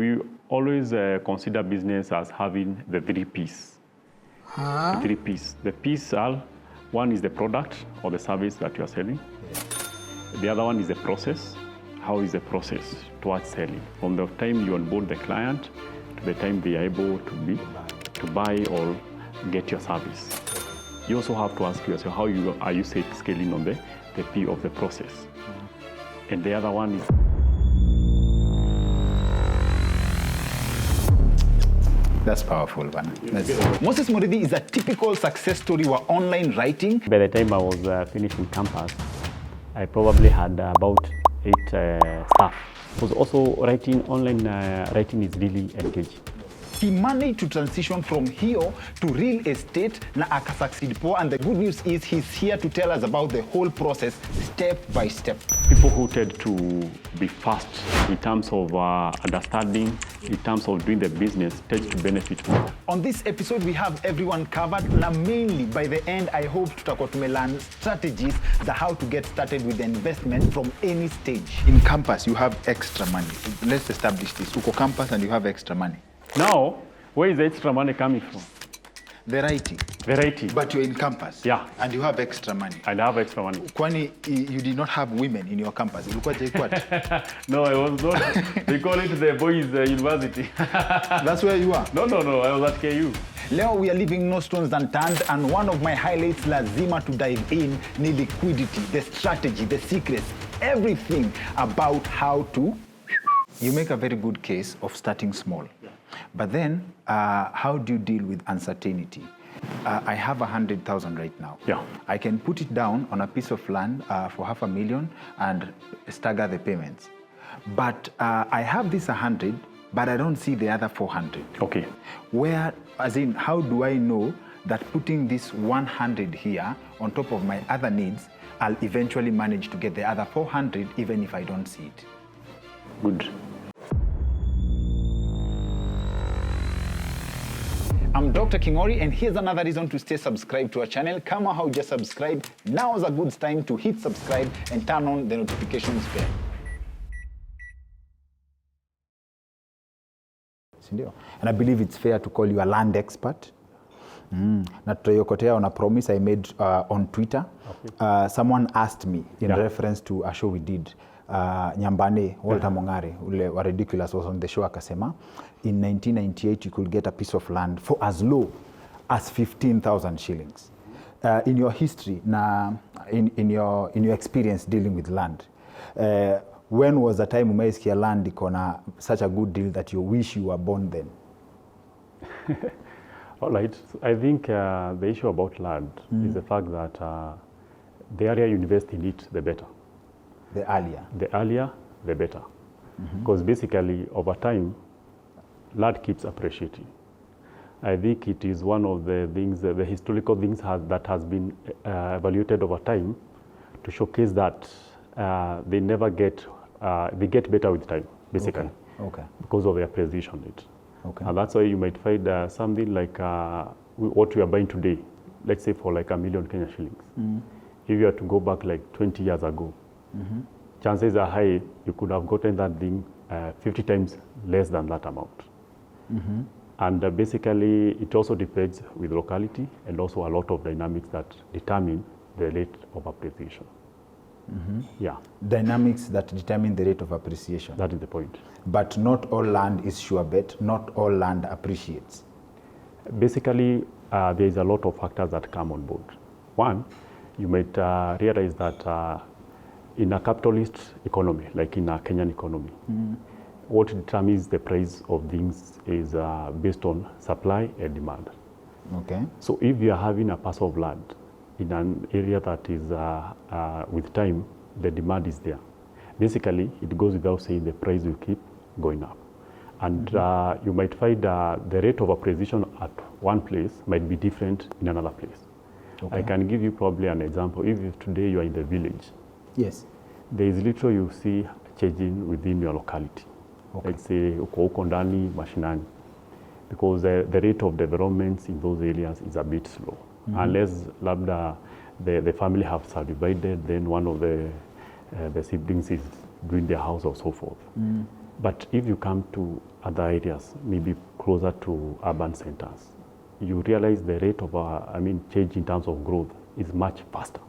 we always consider business as having the 3 P's. The 3 P's. The P's are, one is the product or the service that you are selling. The other one is the process. How is the process towards selling? From the time you onboard the client to the time they are able to buy or get your service. You also have to ask yourself, how are you scaling on the P of the process? And the other one is... That's powerful, Bana. Moses Muriithi is a typical success story for online writing. By the time I was finishing campus, I probably had about 8 staff. Because also writing, online writing is really engaging. He managed to transition from here to real estate na akasucceed po, and the good news is he's here to tell us about the whole process step by step. People who tend to be fast in terms of understanding, in terms of doing the business, tend to benefit more. On this episode, we have everyone covered, na mainly by the end, I hope tutakuwa tumelearn strategies za how to get started with the investment from any stage. In campus, you have extra money. Let's establish this. Uko campus and you have extra money. Now, where is the extra money coming from? The writing. The writing. But you're in campus. Yeah. And you have extra money. And I have extra money. Kwani, you did not have women in your campus. No, I was not. They call it the boys' university. That's where you are? No, I was at KU. Leo, we are leaving no stones unturned, and one of my highlights lazima to dive in ni liquidity, the strategy, the secrets, everything about how to... You make a very good case of starting small. Yeah. But then, how do you deal with uncertainty? I have 100,000 right now. Yeah. I can put it down on a piece of land for $500,000 and stagger the payments. But I have this 100, but I don't see the other 400. Okay. Where, as in, how do I know that putting this 100 here on top of my other needs, I'll eventually manage to get the other 400 even if I don't see it? Good. I'm Dr. Kingori, and here's another reason to stay subscribed to our channel. Kama hauja subscribe, now is a good time to hit subscribe and turn on the notifications bell. And I believe it's fair to call you a land expert. Na tutayokotea on a promise I made on Twitter. Okay. Someone asked me in reference to a show we did, Nyambane, Walter Mongare, ule wa Ridiculous was on the show akasema, in 1998 you could get a piece of land for as low as 15,000 shillings. In your history, in your experience dealing with land, when was the time umeisikia land iko na such a good deal that you wish you were born then? All right. I think the issue about land is the fact that the earlier you invest in it, the better. The earlier? The earlier, the better. Because basically, over time, land keeps appreciating. I think it is one of the things, the historical things that has been evaluated over time to showcase that they never get, they get better with time, basically. Okay. Because of the appreciation rate. Okay. And that's why you might find something like what we are buying today, let's say for like $1 million Kenya shillings. If you were to go back like 20 years ago, chances are high you could have gotten that thing 50 times less than that amount. And basically, it also depends with locality and also a lot of dynamics that determine the rate of appreciation. Yeah. Dynamics that determine the rate of appreciation. That is the point. But not all land is sure bet, not all land appreciates. Basically, there is a lot of factors that come on board. One, you might realize that in a capitalist economy, like in a Kenyan economy, what determines the price of things is based on supply and demand. Okay. So if you are having a parcel of land in an area that is, with time, the demand is there. Basically, it goes without saying the price will keep going up. And you might find the rate of appreciation at one place might be different in another place. Okay. I can give you probably an example. If today you are in the village, yes, there is little you see changing within your locality. Okay. Let's say uko ndani mashinani, because the rate of developments in those areas is a bit slow. Unless labda the family have subdivided, then one of the siblings is doing their house or so forth. But if you come to other areas, maybe closer to urban centers, you realize the rate of change in terms of growth is much faster.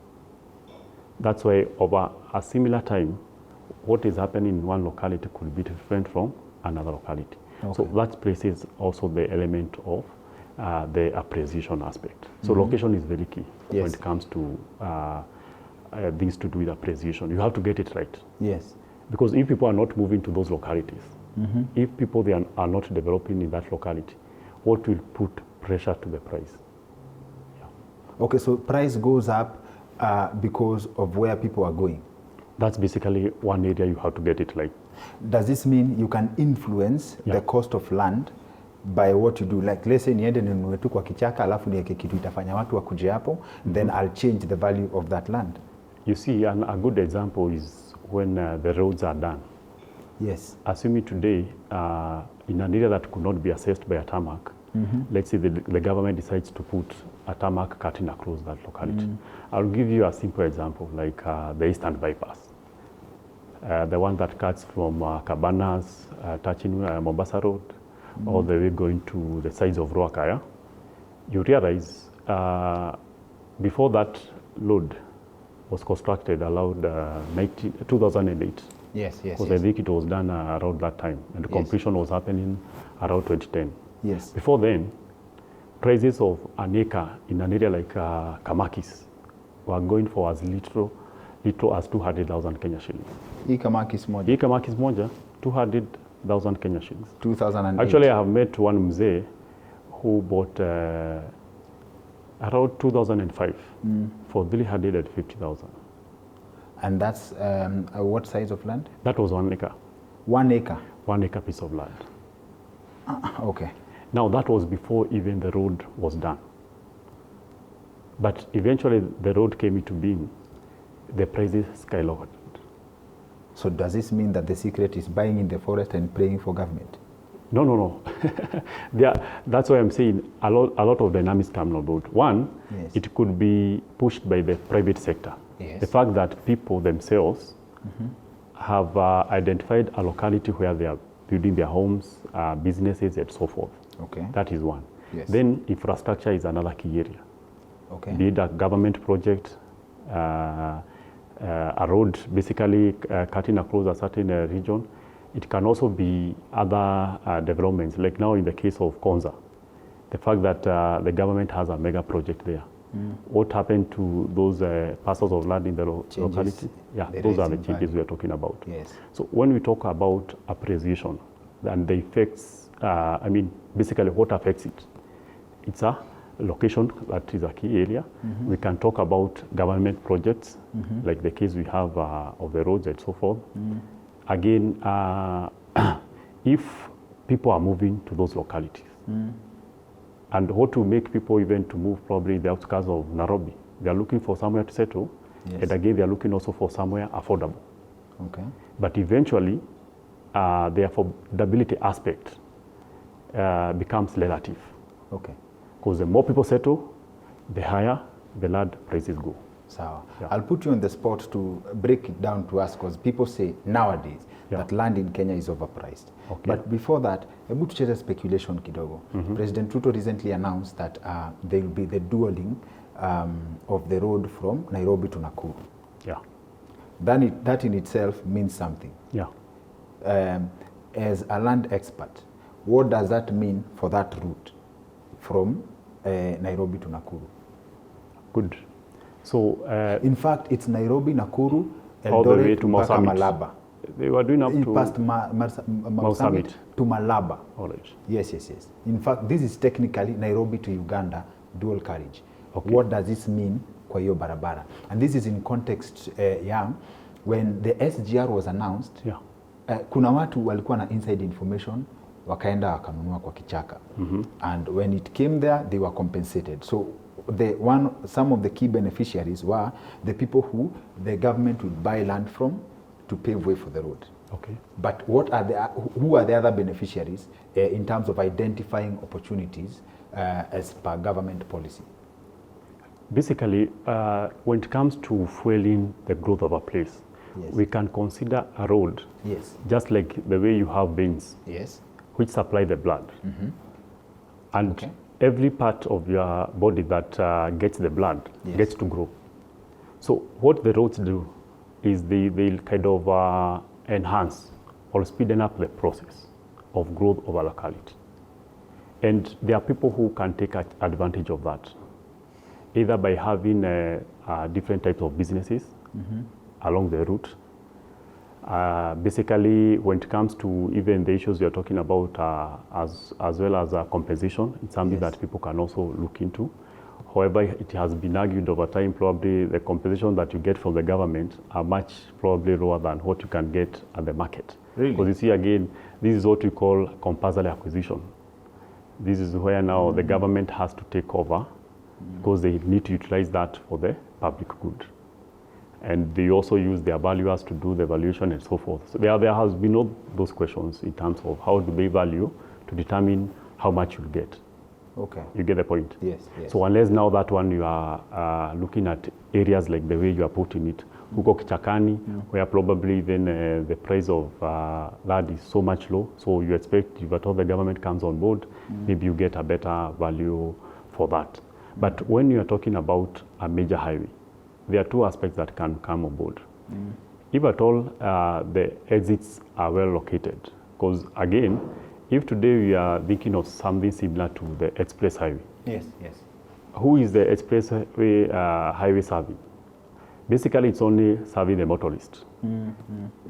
That's why over a similar time, what is happening in one locality could be different from another locality. Okay. So that places also the element of the appreciation aspect. So location is very key when it comes to things to do with appreciation. You have to get it right. Yes. Because if people are not moving to those localities, if people are not developing in that locality, what will put pressure to the price? Yeah. Okay, so price goes up because of where people are going. That's basically one area you have to get it right. Does this mean you can influence the cost of land by what you do? Like, let's say niende ninunue tu kwa kichaka alafu niweke kitu itafanya watu wakuje hapo, then I'll change the value of that land. You see, a good example is when the roads are done. Yes. Assuming today, in an area that could not be assessed by a tarmac, let's say the government decides to put a tarmac cutting across that locality. I'll give you a simple example, like the Eastern Bypass. The one that cuts from Cabanas, touching Mombasa Road, all the way going to the sides of Ruakaya. You realize before that road was constructed, allowed 2008. Yes. Because I think it was done around that time, and the completion was happening around 2010. Yes. Before then, prices of an acre in an area like Kamakis were going for as little as 200,000 Kenya shillings. Kamakis moja, 200,000 Kenya shillings. 2008. Actually, I have met one mzee who bought around 2005 for 350,000. And that's what size of land? That was 1 acre. 1 acre? 1 acre piece of land. Okay. Now, that was before even the road was done. But eventually, the road came into being. The prices skyrocketed. So does this mean that the secret is buying in the forest and praying for government? No. That's why I'm saying a lot of dynamics come about. One, it could be pushed by the private sector. Yes. The fact that people themselves have identified a locality where they are building their homes, businesses, and so forth. Okay. That is one. Yes. Then infrastructure is another key area. Okay. Be it a government project, a road basically cutting across a certain region. It can also be other developments, like now in the case of Konza, the fact that the government has a mega project there. What happened to those parcels of land in the locality? Yeah, those are the changes we are talking about. Yes. So when we talk about appreciation and the effects, basically what affects it, it's a location that is a key area. We can talk about government projects, like the case we have of the roads and so forth. Again, if people are moving to those localities, and what will make people even to move probably the outskirts of Nairobi, they are looking for somewhere to settle, and again, they are looking also for somewhere affordable. Okay. But eventually, the affordability aspect becomes relative. Okay. Because the more people settle, the higher the land prices go. So I'll put you on the spot to break it down to us, because people say nowadays that land in Kenya is overpriced. Okay. But before that, hebu tucheze speculation kidogo. President Ruto recently announced that there will be the dualing of the road from Nairobi to Nakuru. Yeah. That in itself means something. Yeah. As a land expert, what does that mean for that route from Nairobi to Nakuru? Good. So, in fact, it's Nairobi, Nakuru, all the way Eldoret to mpaka Malaba. Malaba. They were doing up to Past Mau Summit to Malaba. All right. Yes. In fact, this is technically Nairobi to Uganda dual carriage. Okay. What does this mean kwa hiyo barabara? And this is in context when the SGR was announced. Yeah. Kuna watu walikuwa na inside information, wakaenda wakanunua kwa kichaka. And when it came there, they were compensated. So some of the key beneficiaries were the people who the government would buy land from to pave way for the road. Okay. But who are the other beneficiaries in terms of identifying opportunities as per government policy? Basically, when it comes to fueling the growth of a place, Yes. we can consider a road Yes. just like the way you have veins Yes. which supply the blood. And every part of your body that gets the blood gets to grow. So what the roads do is they'll kind of enhance or speeden up the process of growth of a locality. And there are people who can take advantage of that, either by having different types of businesses along the route. Basically, when it comes to even the issues you're talking about, as well as compensation, it's something that people can also look into. However, it has been argued over time, probably the compensation that you get from the government are much probably lower than what you can get at the market. Really? Because you see, again, this is what we call compulsory acquisition. This is where now the government has to take over because they need to utilize that for the public good. And they also use their valuers to do the valuation and so forth. So there has been all those questions in terms of how do they value to determine how much you'll get. Okay. You get the point? Yes, yes. So unless now that one you are looking at areas like the way you are putting it, huko Kichakani, where probably then the price of land is so much low, so you expect if at all the government comes on board, maybe you get a better value for that. But when you are talking about a major highway, there are two aspects that can come on board. If at all the exits are well located, because again, if today we are thinking of something similar to the express highway, Yes, yes. who is the express highway serving? Basically, it's only serving the motorist.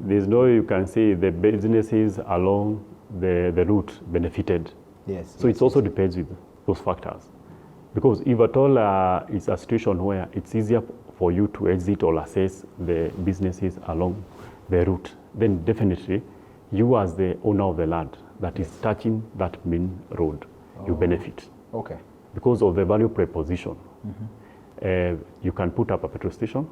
There's no way you can say the businesses along the route benefited. Yes. So it also depends with those factors. Because if at all it's a situation where it's easier for you to exit or assess the businesses along the route, then definitely you as the owner of the land that is touching that main road, you benefit. Okay. Because of the value proposition. You can put up a petrol station.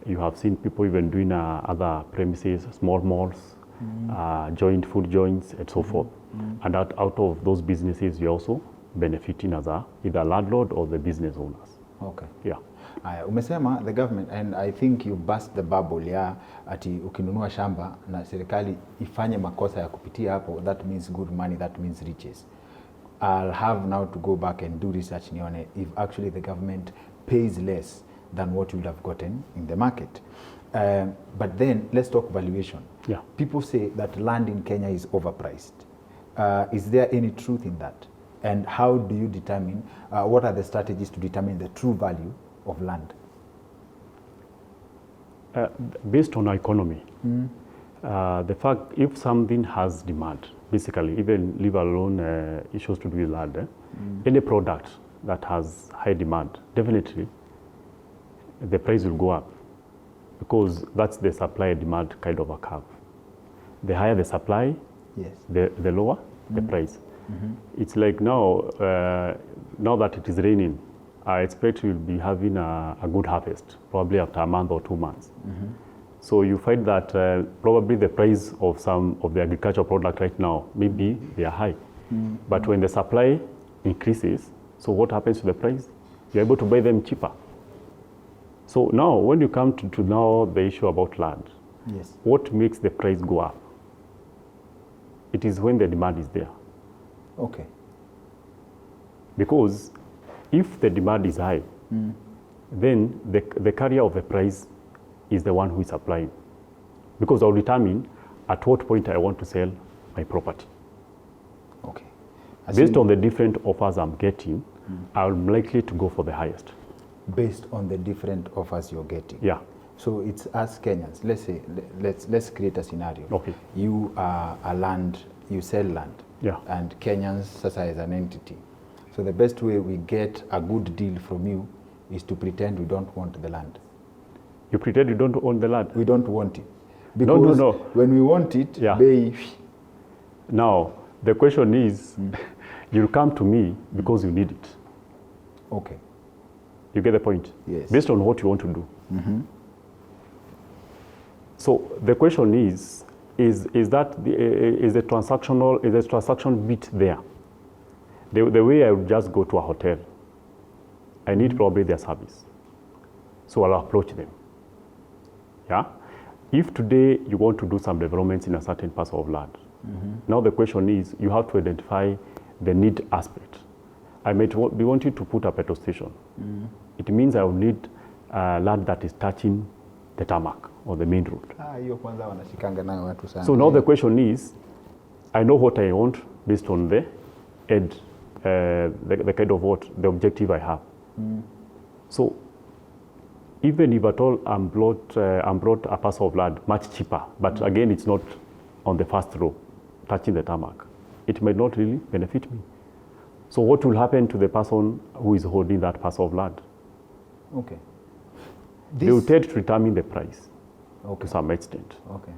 You have seen people even doing other premises, small malls, joint food joints, and so forth. And out of those businesses, you're also benefiting as either landlord or the business owners. Okay. Yeah. Umesema the government, and I think you burst the bubble ya ati ukinunua shamba na serikali ifanye makosa ya kupitia hapo, that means good money, that means riches. I'll have now to go back and do research nione if actually the government pays less than what you would have gotten in the market. But then let's talk valuation. Yeah. People say that land in Kenya is overpriced. Is there any truth in that? And how do you determine, what are the strategies to determine the true value of land? Based on our economy, the fact if something has demand, basically, even leave alone issues to do with land, any product that has high demand, definitely the price will go up because that's the supply and demand kind of a curve. The higher the supply, Yes. the lower the price. It's like now, now that it is raining, I expect we'll be having a good harvest, probably after a month or 2 months. So you find that probably the price of some of the agricultural product right now, maybe they are high. But when the supply increases, so what happens to the price? You're able to buy them cheaper. So now, when you come to now the issue about land, Yes. what makes the price go up? It is when the demand is there. Okay. Because if the demand is high, then the carrier of the price is the one who is supplying. Because I'll determine at what point I want to sell my property. Okay. Based on the different offers I'm getting, I'm likely to go for the highest. Based on the different offers you're getting. Yeah. So it's us Kenyans. Let's say, let's create a scenario. Okay. You are a land, you sell land. Yeah. And Kenyans sasa is an entity. So the best way we get a good deal from you is to pretend we don't want the land. You pretend you don't own the land? We don't want it. Because No. when we want it, Yeah. they... Now, the question is, you'll come to me because you need it. Okay. You get the point? Yes. Based on what you want to do. So the question is that is the transaction bit there? The way I would just go to a hotel, I need probably their service. So I'll approach them. Yeah? if today you want to do some developments in a certain parcel of land, now the question is, you have to identify the need aspect. I might be wanting to put a petrol station. It means I will need land that is touching the tarmac or the main road. So now the question is, I know what I want based on the end, the kind of the objective I have. So even if at all I'm brought a parcel of land much cheaper, but again it's not on the first row, touching the tarmac, it might not really benefit me. So what will happen to the person who is holding that parcel of land? Okay. They will tend to determine the price to some extent. Okay.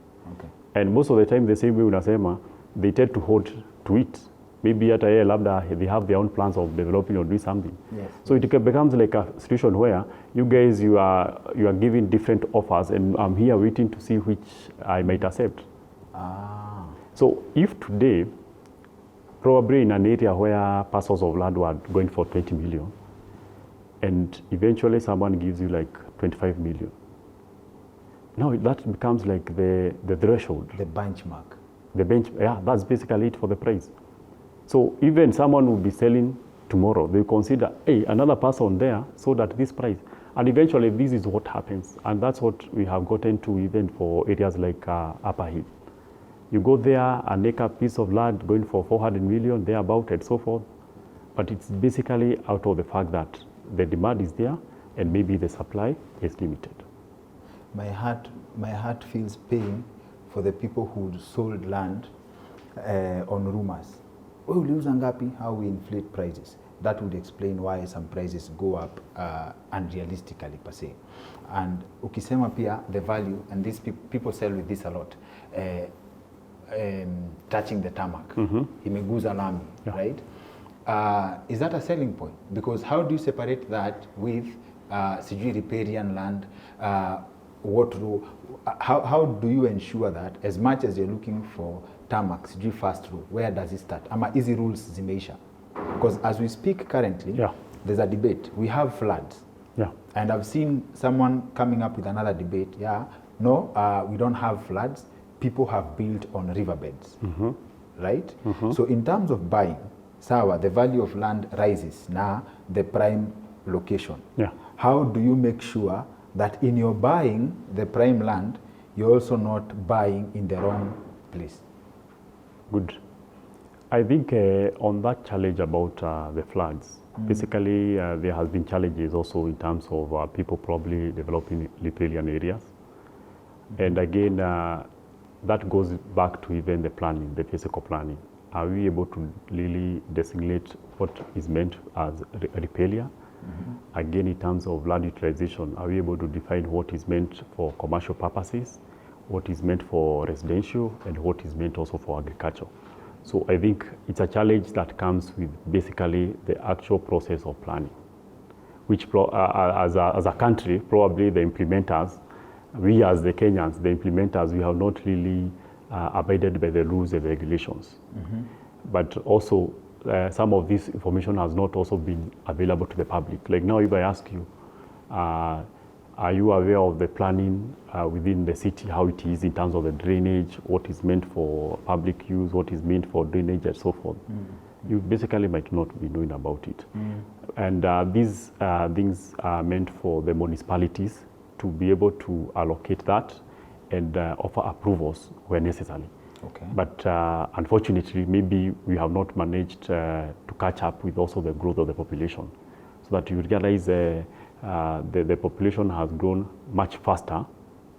And most of the time, the same way unasema, they tend to hold to it. Maybe at a labda they have their own plans of developing or doing something. Yes. So it becomes like a situation where you guys you are giving different offers, and I'm here waiting to see which I might accept. So if today, probably in an area where parcels of land were going for 20 million, and eventually someone gives you like 25 million. Now that becomes like the threshold. The benchmark. Yeah, that's basically it for the price. So even someone will be selling tomorrow, they consider, hey, another person there sold at this price. And eventually this is what happens. And that's what we have gotten to even for areas like Upper Hill. You go there, an acre piece of land going for 400 million, thereabout and so forth. But it's basically out of the fact that the demand is there and maybe the supply is limited. My heart feels pain for the people who sold land on rumors. Oh, uliuza ngapi? How we inflate prices. That would explain why some prices go up unrealistically per se. And ukisema pia the value, and these people sell with this a lot, touching the tarmac, imeguza lami, right? Is that a selling point? Because how do you separate that with sijui riparian land? How do you ensure that as much as you're looking for tarmac, sijui first row, where does it start? Ama easy rules zimeisha. Because as we speak currently, there's a debate. We have floods. And I've seen someone coming up with another debate. We don't have floods. People have built on riverbeds, right? So in terms of buying, the value of land rises now, the prime location. How do you make sure that in your buying the prime land, you're also not buying in the wrong place? Good. I think on that challenge about the floods, basically there has been challenges also in terms of people probably developing riparian areas. And again, that goes back to even the planning, the physical planning. Are we able to really designate what is meant as riparian? Again, in terms of land utilization, are we able to define what is meant for commercial purposes, what is meant for residential, and what is meant also for agriculture? So I think it's a challenge that comes with basically the actual process of planning, which as a country, probably the implementers, we as the Kenyans, the implementers, we have not really abided by the rules and regulations. But also, some of this information has not also been available to the public. Like now, if I ask you, are you aware of the planning within the city, how it is in terms of the drainage, what is meant for public use, what is meant for drainage, and so forth? You basically might not be knowing about it. And these things are meant for the municipalities to be able to allocate that and offer approvals where necessary. But unfortunately, maybe we have not managed to catch up with also the growth of the population, so that you realize the population has grown much faster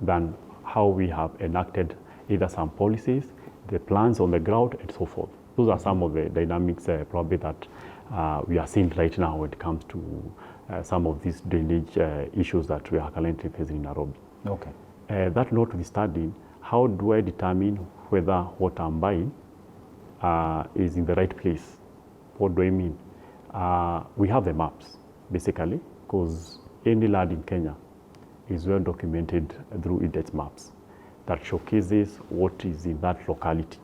than how we have enacted either some policies, the plans on the ground, and so forth. Those are some of the dynamics probably that we are seeing right now when it comes to some of these drainage issues that we are currently facing in Nairobi. That notwithstanding, how do I determine whether what I'm buying is in the right place? What do I mean? We have the maps, basically, because any land in Kenya is well documented through index maps that showcases what is in that locality,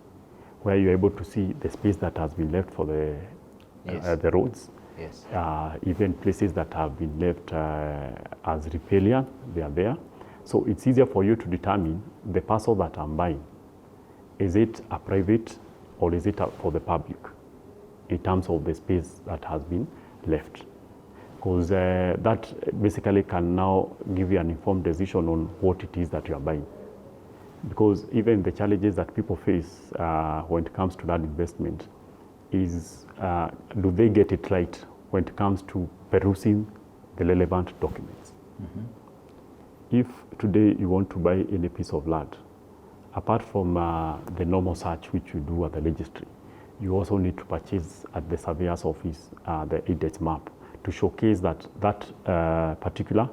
where you're able to see the space that has been left for the roads, even places that have been left as riparian, they are there. So it's easier for you to determine the parcel that I'm buying. Is it a private or is it for the public in terms of the space that has been left? Because that basically can now give you an informed decision on what it is that you are buying. Because even the challenges that people face when it comes to that investment is, do they get it right when it comes to perusing the relevant documents? If today you want to buy any piece of land, apart from the normal search which you do at the registry, you also need to purchase at the surveyor's office the index map to showcase that that particular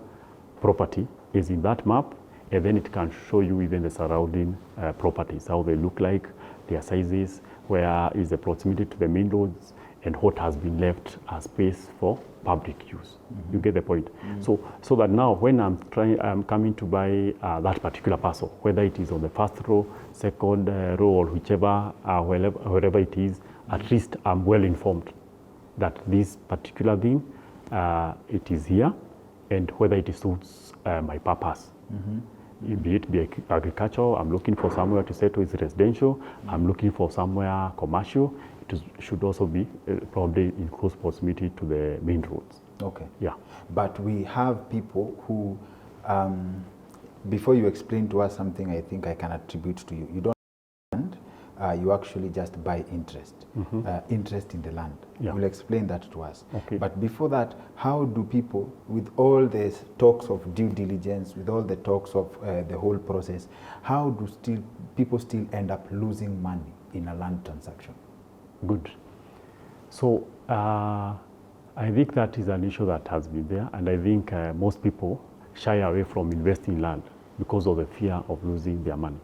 property is in that map, and then it can show you even the surrounding properties, how they look like, their sizes, where is the proximity to the main roads, and what has been left as space for public use. You get the point? So that now when I'm coming to buy that particular parcel, whether it is on the first row, second row, or whichever, wherever it is, at least I'm well informed that this particular thing, it is here, and whether it suits my purpose. Be it be agricultural, I'm looking for somewhere to settle, it's residential, I'm looking for somewhere commercial, it should also be probably in close proximity to the main roads. Okay. Yeah. But we have people who, before you explain to us something I think I can attribute to you, you don't land, you actually just buy interest, interest in the land. Yeah. You'll explain that to us. Okay. But before that, how do people, with all the talks of due diligence, with all the talks of the whole process, how do people still end up losing money in a land transaction? Good. So I think that is an issue that has been there, and I think most people shy away from investing in land because of the fear of losing their money.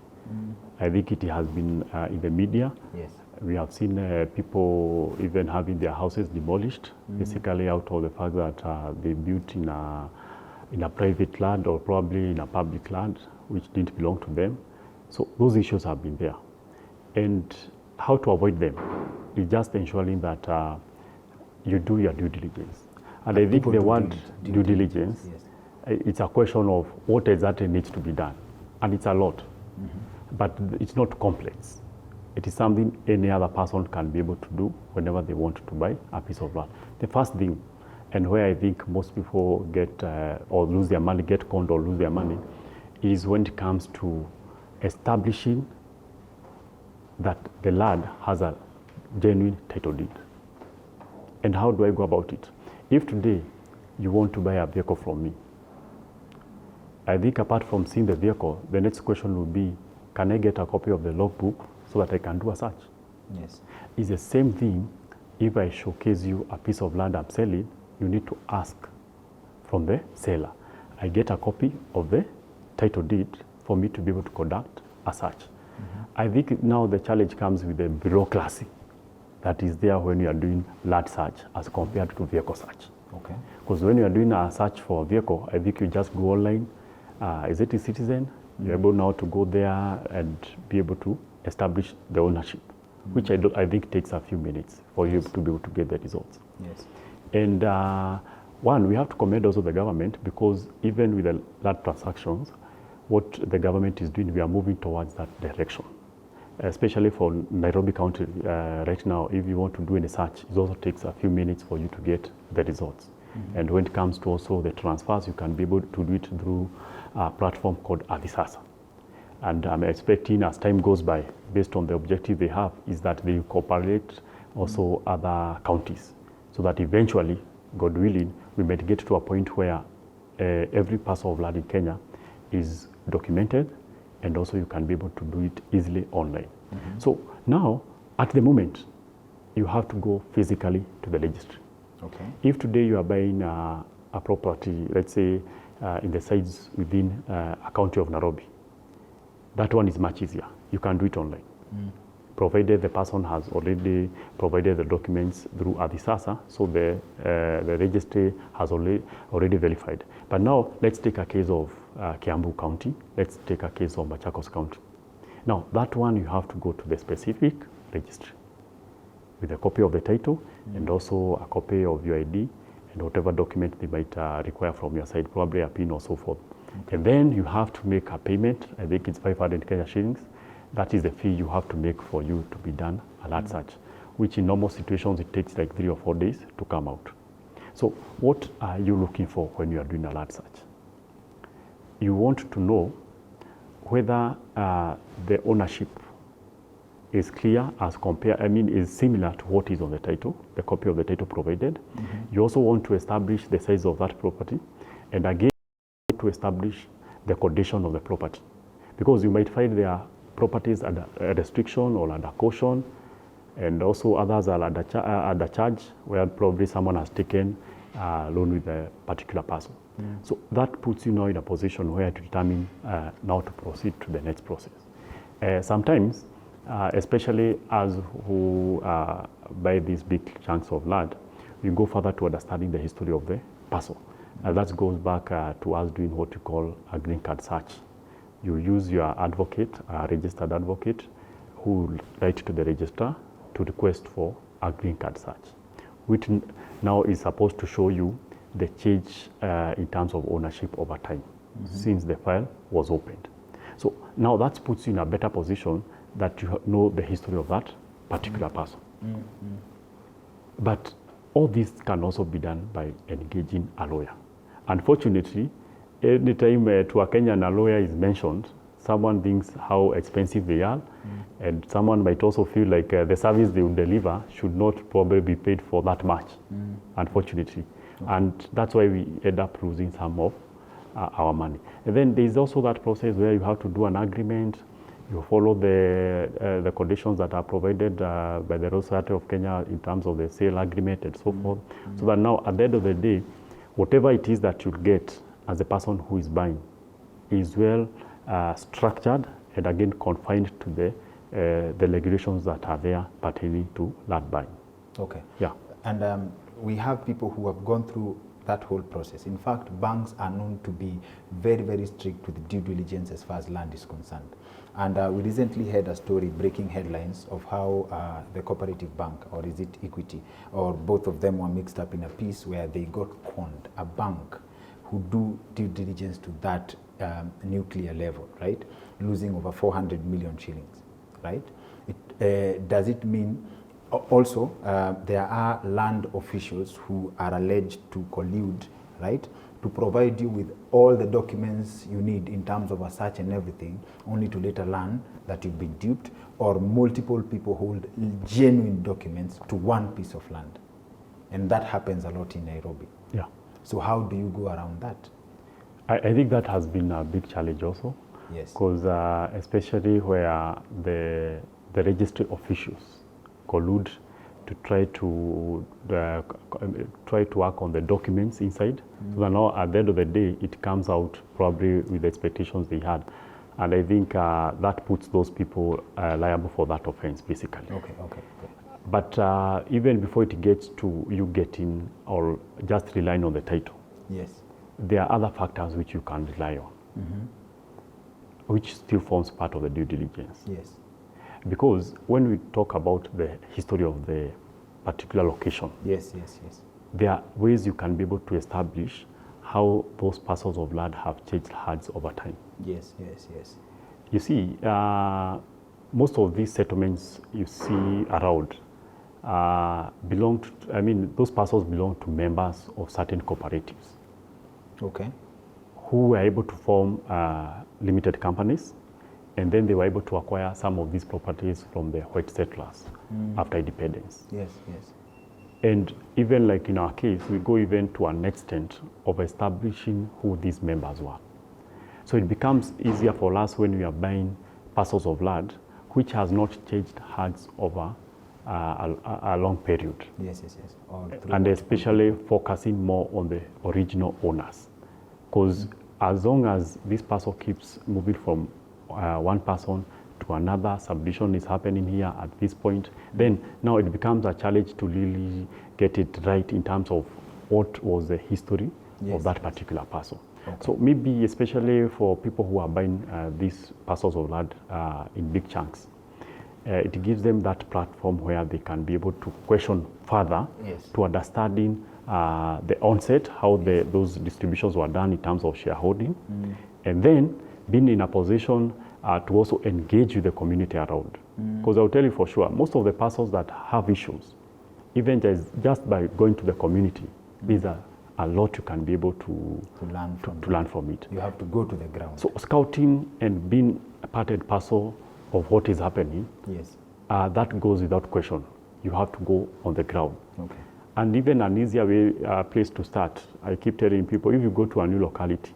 I think it has been in the media. Yes. We have seen people even having their houses demolished, basically out of the fact that they built in a private land or probably in a public land which didn't belong to them. So those issues have been there. And how to avoid them is just ensuring that you do your due diligence. And I think the word due diligence, yes, it's a question of what exactly needs to be done. And it's a lot, but it's not complex. It is something any other person can be able to do whenever they want to buy a piece of land. The first thing, and where I think most people get or lose their money, get conned or lose their money, is when it comes to establishing that the land has a genuine title deed. And how do I go about it? If today you want to buy a vehicle from me, I think apart from seeing the vehicle, the next question would be, can I get a copy of the logbook so that I can do a search? Yes. It's the same thing if I showcase you a piece of land I'm selling, you need to ask from the seller. I get a copy of the title deed for me to be able to conduct a search. I think now the challenge comes with the bureaucracy that is there when you are doing land search as compared to vehicle search. Okay. Because when you are doing a search for a vehicle, I think you just go online. Is it a citizen? You're able now to go there and be able to establish the ownership, which I think takes a few minutes for you to be able to get the results. Yes. And one, we have to commend also the government, because even with the land transactions, what the government is doing, we are moving towards that direction. Especially for Nairobi County right now, if you want to do any search, it also takes a few minutes for you to get the results. And when it comes to also the transfers, you can be able to do it through a platform called Adisasa. And I'm expecting as time goes by, based on the objective they have, is that they incorporate also other counties, so that eventually, God willing, we might get to a point where every parcel of land in Kenya is documented, and also you can be able to do it easily online. So now, at the moment, you have to go physically to the registry. Okay. If today you are buying a property, let's say in the sites within a county of Nairobi, that one is much easier. You can do it online, provided the person has already provided the documents through Adisasa, so the registry has already verified. But now, let's take a case of Kiambu County. Let's take a case of Machakos County. Now, that one you have to go to the specific registry with a copy of the title and also a copy of your ID and whatever document they might require from your side, probably a PIN or so forth. And then you have to make a payment. I think it's 500 Kenya shillings. That is the fee you have to make for you to be done a land search, which in normal situations, it takes like 3 or 4 days to come out. So what are you looking for when you are doing a land search? You want to know whether the ownership is clear as compared, is similar to what is on the title, the copy of the title provided. You also want to establish the size of that property, and again, to establish the condition of the property. Because you might find there are properties under a restriction or under caution, and also others are under charge, where probably someone has taken a loan with a particular person. So that puts you now in a position where to determine now to proceed to the next process. Sometimes, especially as who buy these big chunks of land, you go further to understanding the history of the parcel. That goes back to us doing what you call a green card search. You use your advocate, a registered advocate, who will write to the registrar to request for a green card search, which now is supposed to show you the change in terms of ownership over time since the file was opened. So now that puts you in a better position that you know the history of that particular person. But all this can also be done by engaging a lawyer. Unfortunately, anytime to a Kenyan a lawyer is mentioned, someone thinks how expensive they are, and someone might also feel like the service they will deliver should not probably be paid for that much, unfortunately. And that's why we end up losing some of our money. And then there's also that process where you have to do an agreement, you follow the conditions that are provided by the Road Society of Kenya in terms of the sale agreement and so forth, so that now at the end of the day, whatever it is that you'll get as a person who is buying is well structured and again confined to the regulations that are there pertaining to land buying. Okay. Yeah. And we have people who have gone through that whole process. In fact, banks are known to be very, very strict with due diligence as far as land is concerned. And we recently had a story breaking headlines of how the cooperative bank, or is it Equity, or both of them were mixed up in a piece where they got conned, a bank who do due diligence to that nuclear level, right? Losing over 400 million shillings, right? Does it mean also there are land officials who are alleged to collude, right, to provide you with all the documents you need in terms of a search and everything, only to later learn that you've been duped, or multiple people hold genuine documents to one piece of land? And that happens a lot in Nairobi. Yeah. So how do you go around that? I think that has been a big challenge also. Yes. Because especially where the registry officials collude to try to work on the documents inside, so that now at the end of the day it comes out probably with the expectations they had, and I think that puts those people liable for that offense basically. Okay. But even before it gets to you getting or just relying on the title, yes, there are other factors which you can rely on, which still forms part of the due diligence. yes, Because when we talk about the history of the particular location, yes, there are ways you can be able to establish how those parcels of land have changed hands over time. yes. You see, most of these settlements you see around belong to, those parcels belong to members of certain cooperatives. Okay. Who were able to form limited companies, and then they were able to acquire some of these properties from the white settlers after independence. Yes. And even like in our case, we go even to an extent of establishing who these members were. So it becomes easier for us when we are buying parcels of land which has not changed hands over a long period. Yes. And especially focusing more on the original owners. Because as long as this parcel keeps moving from one person to another, subdivision is happening here at this point, then now it becomes a challenge to really get it right in terms of what was the history of that particular parcel. Okay. So maybe especially for people who are buying these parcels of land in big chunks, it gives them that platform where they can be able to question further to understanding the onset, how those distributions were done in terms of shareholding, and then being in a position to also engage with the community around. Because I'll tell you for sure, most of the parcels that have issues, even just by going to the community, these are a lot you can be able to learn from it. You have to go to the ground. So scouting and being a part and parcel of what is happening, yes, that goes without question. You have to go on the ground. Okay. And even an easier way, place to start, I keep telling people, if you go to a new locality,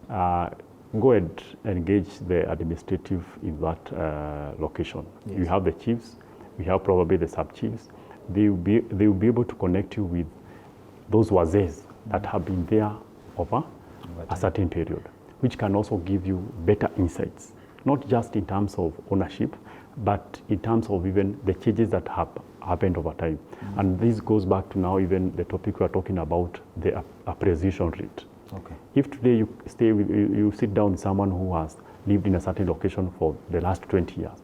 go and engage the administrative in that location. Yes. You have the chiefs, we have probably the sub-chiefs. They will be able to connect you with those wazees that have been there over a certain period, which can also give you better insights, not just in terms of ownership, but in terms of even the changes that have happened over time. And this goes back to now even the topic we are talking about, the appreciation rate. Okay. If today you sit down with someone who has lived in a certain location for the last 20 years,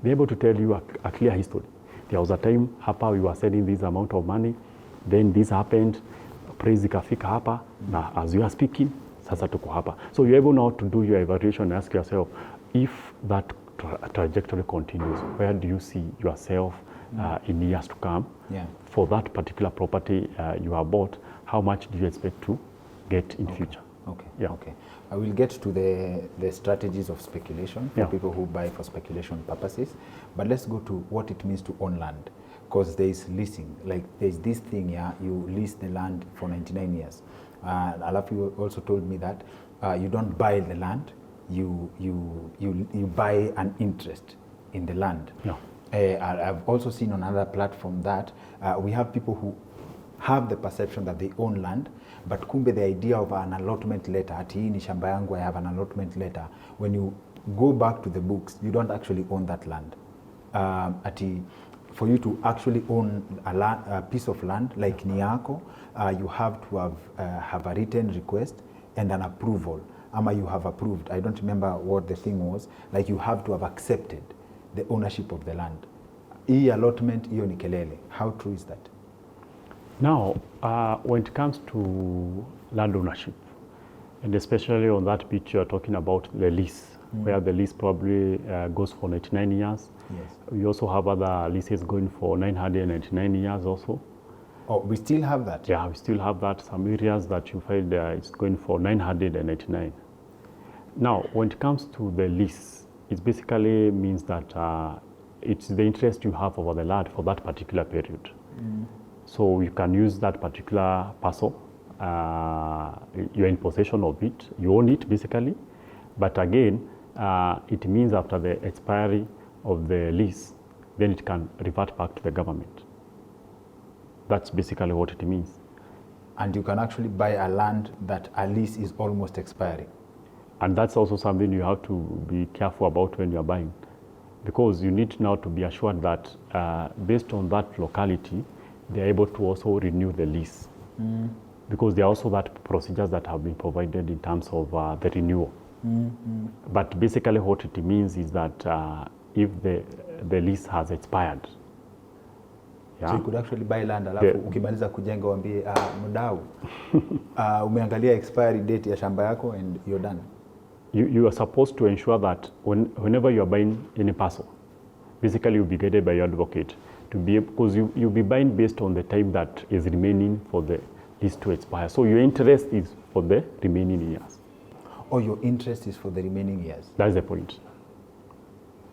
they're able to tell you a clear history. There was a time hapa we were selling this amount of money, then this happened, praise ikafika hapa, na as you are speaking, sasa tuko hapa. So you're able now to do your evaluation and ask yourself, if that trajectory continues, where do you see yourself in years to come? Yeah. For that particular property you have bought, how much do you expect to get in future? Okay. Yeah. Okay. I will get to the strategies of speculation for Yeah. people who buy for speculation purposes, but let's go to what it means to own land, because there is leasing. Like there's this thing, yeah, you lease the land for 99 years. Alafu you also told me that you don't buy the land, you buy an interest in the land. Yeah. I've also seen on another platform that we have people who have the perception that they own land, but kumbe the idea of an allotment letter, ati hii ni shamba yangu, I have an allotment letter, when you go back to the books, you don't actually own that land. For you to actually own a piece of land like ni yako, you have to have a written request and an approval. Ama you have approved. I don't remember what the thing was. Like you have to have accepted the ownership of the land. Hii allotment, hiyo ni kelele. How true is that? Now, when it comes to land ownership, and especially on that bit you are talking about the lease, where the lease probably goes for 99 years. Yes. We also have other leases going for 999 years also. Oh, we still have that? Yeah, we still have that. Some areas that you find it's going for 999. Now, when it comes to the lease, it basically means that it's the interest you have over the land for that particular period. So you can use that particular parcel. You're in possession of it. You own it basically. But again, it means after the expiry of the lease, then it can revert back to the government. That's basically what it means. And you can actually buy a land that a lease is almost expiring. And that's also something you have to be careful about when you're buying. Because you need now to be assured that based on that locality, they're able to also renew the lease. Because there are also that procedures that have been provided in terms of the renewal. But basically what it means is that if the lease has expired, yeah, so you could actually buy land, alafu ukimaliza kujenga uambie mdau umeangalia expiry date ya shamba yako and you're done. You are supposed to ensure that whenever you are buying any parcel, basically you'll be guided by your advocate to be, because you'll be buying based on the time that is remaining for the lease to expire. So your interest is for the remaining years. Or your interest is for the remaining years. That's the point.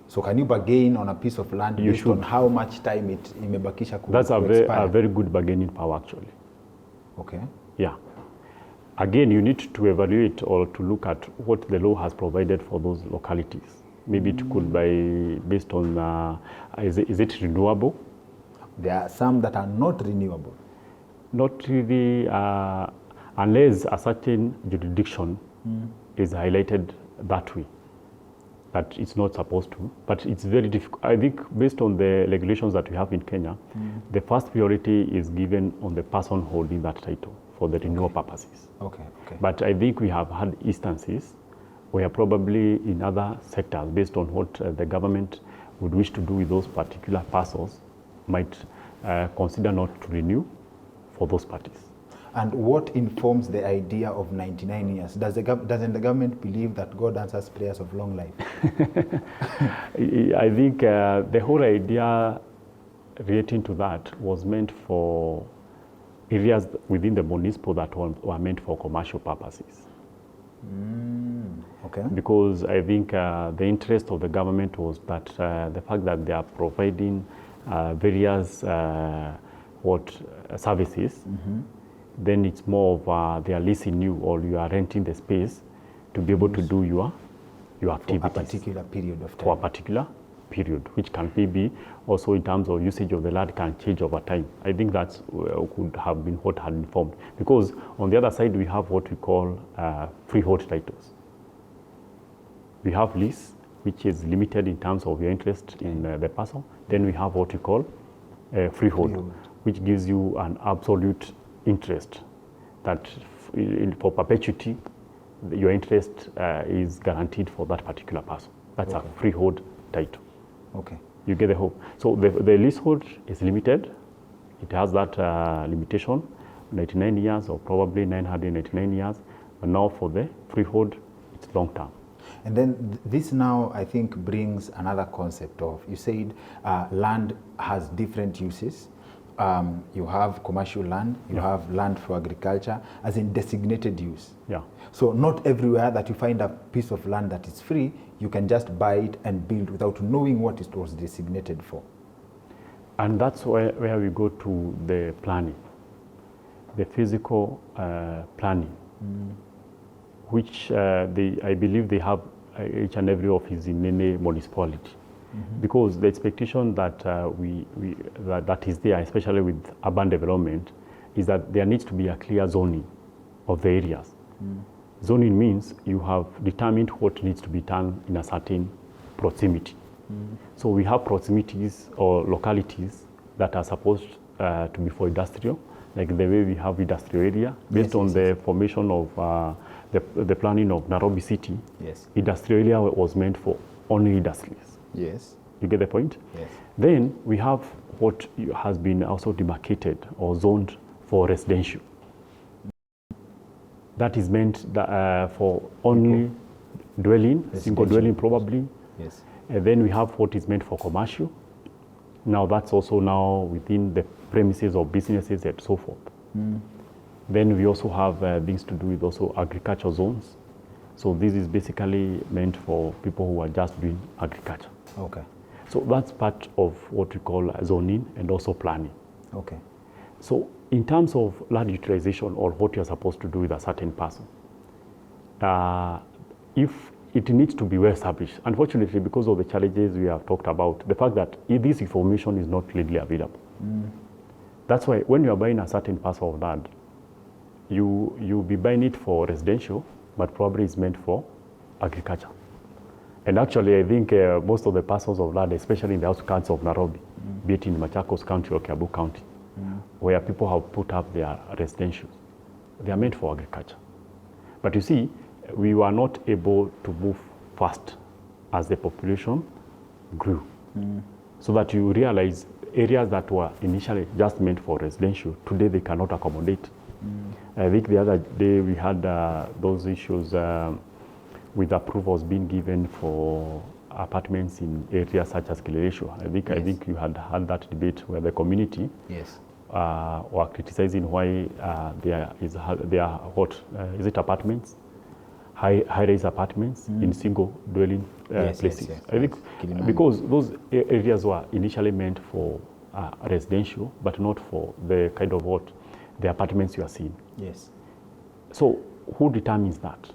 So can you bargain on a piece of land based on how much time it imebakisha ku That's expire? a very good bargaining power actually. Okay. Yeah. Again, you need to evaluate or to look at what the law has provided for those localities. Maybe it could be based on, is it renewable? There are some that are not renewable. Not really, unless a certain jurisdiction is highlighted that way, that it's not supposed to. But it's very difficult. I think based on the regulations that we have in Kenya, the first priority is given on the person holding that title for the renewal purposes. Okay, okay. But I think we have had instances where probably in other sectors, based on what the government would wish to do with those particular parcels, might consider not to renew for those parties. And what informs the idea of 99 years? Doesn't the government believe that God answers prayers of long life? I think the whole idea relating to that was meant for areas within the municipal that were meant for commercial purposes. Okay. Because I think the interest of the government was that the fact that they are providing various services, then it's more of they are leasing you or you are renting the space to be able to do your activities. For a particular period of time. For a particular period, which can be also in terms of usage of the land can change over time. I think that could have been what had informed. Because on the other side, we have what we call freehold titles. We have lease, which is limited in terms of your interest in the parcel. Then we have what we call freehold, which gives you an absolute interest that for perpetuity, your interest is guaranteed for that particular parcel. That's a freehold title. Okay. You get the hope. So the leasehold is limited. It has that limitation, 99 years or probably 999 years. But now for the freehold, it's long term. And then this now, I think, brings another concept of, you said land has different uses. You have commercial land, you have land for agriculture, as in designated use. Yeah. So not everywhere that you find a piece of land that is free, you can just buy it and build without knowing what it was designated for. And that's where we go to the planning, the physical planning, which I believe they have each and every office in any municipality. Because the expectation that that is there, especially with urban development, is that there needs to be a clear zoning of the areas. Zoning means you have determined what needs to be done in a certain proximity. So we have proximities or localities that are supposed to be for industrial, like the way we have industrial area, based on the formation of the planning of Nairobi city. Industrial area was meant for only industries. Yes. You get the point? Yes. Then we have what has been also demarcated or zoned for residential. That is meant for only dwelling, single dwelling probably. Yes. And then we have what is meant for commercial. Now that's also now within the premises of businesses and so forth. Then we also have things to do with also agricultural zones. So this is basically meant for people who are just doing agriculture. Okay. So that's part of what we call zoning and also planning. Okay. So in terms of land utilization or what you're supposed to do with a certain parcel, if it needs to be well established, unfortunately, because of the challenges we have talked about, the fact that this information is not readily available. That's why when you are buying a certain parcel of land, you'll be buying it for residential, but probably it's meant for agriculture. And actually, I think most of the parcels of land, especially in the outskirts of Nairobi, be it in Machakos County or Kiambu County, where people have put up their residentials, they are meant for agriculture. But you see, we were not able to move fast as the population grew. So that you realize areas that were initially just meant for residential, today they cannot accommodate. I think the other day we had those issues with approvals being given for apartments in areas such as Kileresho. I think you had that debate where the community were criticizing why there are what is it apartments, high-rise apartments in single dwelling places. I think because those areas were initially meant for residential, but not for the kind of what the apartments you are seeing. Yes. So who determines that?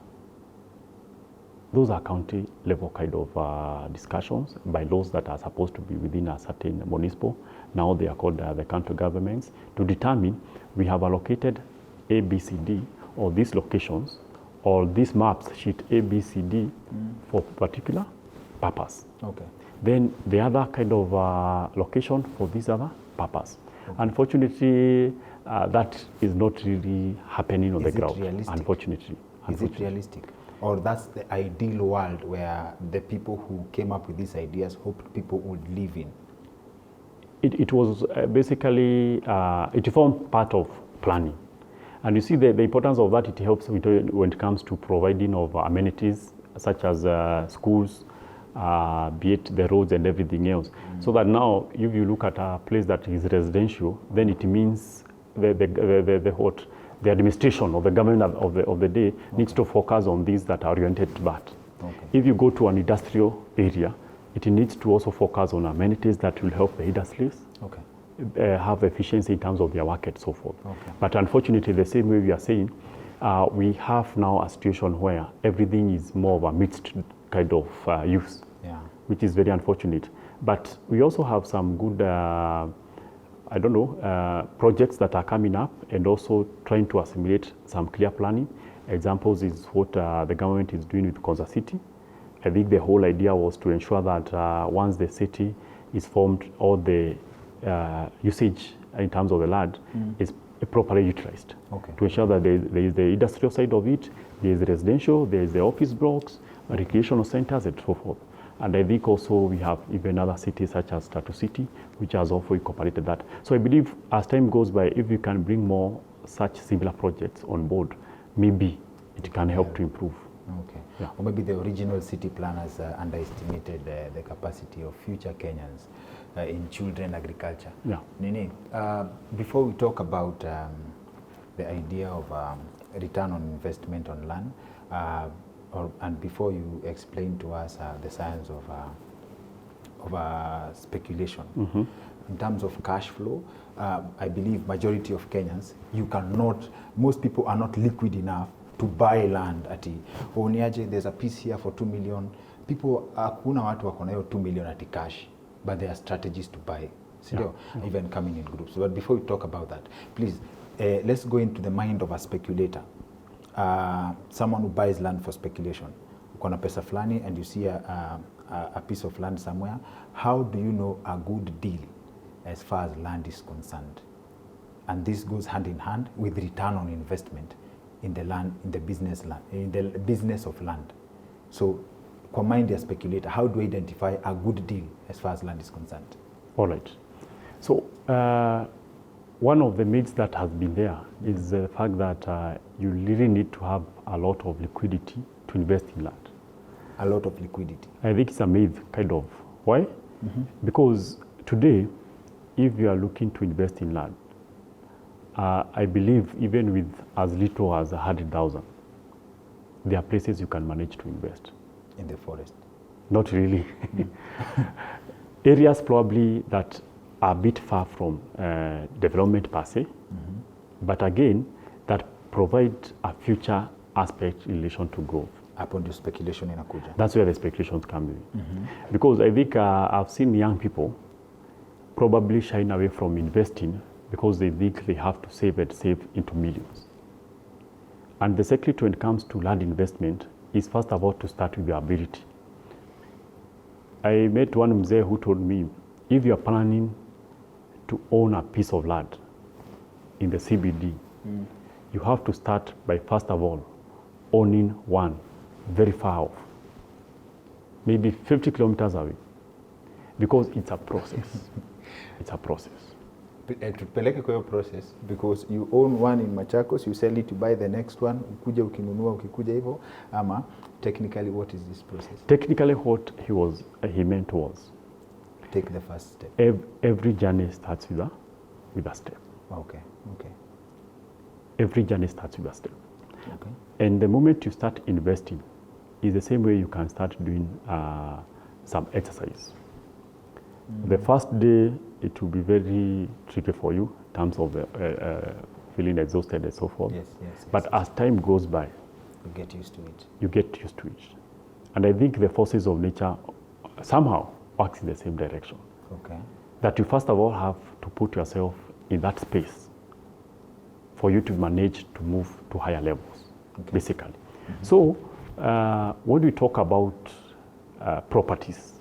Those are county level kind of discussions by laws that are supposed to be within a certain municipal. Now they are called the county governments to determine we have allocated A, B, C, D, or these locations, or these maps sheet A, B, C, D for particular purpose. Okay. Then the other kind of location for this other purpose. Okay. Unfortunately, that is not really happening on the ground. Realistic? Unfortunately. Is it realistic? Or that's the ideal world where the people who came up with these ideas hoped people would live in? It was basically, it formed part of planning. And you see the importance of that. It helps when it comes to providing of amenities such as schools, be it the roads and everything else. So that now, if you look at a place that is residential, then it means the administration or the government of the day needs to focus on these that are oriented to that. If you go to an industrial area, it needs to also focus on amenities that will help the industries have efficiency in terms of their work and so forth. But unfortunately, the same way we are saying, we have now a situation where everything is more of a mixed kind of use, which is very unfortunate. But we also have some good, projects that are coming up and also trying to assimilate some clear planning. Examples is what the government is doing with Konza City. I think the whole idea was to ensure that once the city is formed, all the usage in terms of the land is properly utilized. To ensure that there is the industrial side of it, there is the residential, there is the office blocks, recreational centers, and so forth. And I think also we have even other cities such as Tatu City, which has also incorporated that. So I believe as time goes by, if we can bring more such similar projects on board, maybe it can help to improve. Or maybe the original city planners underestimated the capacity of future Kenyans in children agriculture. Nini, before we talk about the idea of return on investment on land, and before you explain to us the science of speculation, in terms of cash flow, I believe majority of Kenyans, most people are not liquid enough to buy land ati uniaje, there's a piece here for 2 million. People, hakuna watu wako na hiyo 2 million ati cash, but there are strategies to buy, even coming in groups. But before we talk about that, please, let's go into the mind of a speculator. Someone who buys land for speculation. Uko na pesa fulani and you see a piece of land somewhere. How do you know a good deal as far as land is concerned? And this goes hand in hand with return on investment in the land, in the business of land. So, kwa mind ya speculator, how do you identify a good deal as far as land is concerned? All right. So, one of the myths that has been there is the fact that you really need to have a lot of liquidity to invest in land. A lot of liquidity. I think it's a myth, kind of. Why? Because today, if you are looking to invest in land, I believe even with as little as 100,000, there are places you can manage to invest. In the forest? Not really. Areas probably that are a bit far from development per se, but again, that provide a future aspect in relation to growth. Upon the speculation in Akuja. That's where the speculations come in. Because I think I've seen young people probably shying away from investing because they think they have to save into millions. And the secret when it comes to land investment is first of all to start with your ability. I met one mzee who told me, if you are planning to own a piece of land in the CBD, you have to start by first of all owning one very far off, maybe 50 kilometers away, because it's a process. It's a process. Tupeleke kwa hiyo process, because you own one in Machakos, you sell it to buy the next one, ukuja ukinunua ukikuja hivyo, ama technically what is this process? Technically what he meant was, take the first step. Every journey starts with a step. Okay. Every journey starts with a step. Okay. And the moment you start investing is the same way you can start doing some exercise. The first day, it will be very tricky for you in terms of feeling exhausted and so forth. Yes. But as time goes by, you get used to it. You get used to it. And I think the forces of nature somehow works in the same direction. Okay. That you first of all have to put yourself in that space for you to manage to move to higher levels, basically. So when we talk about properties,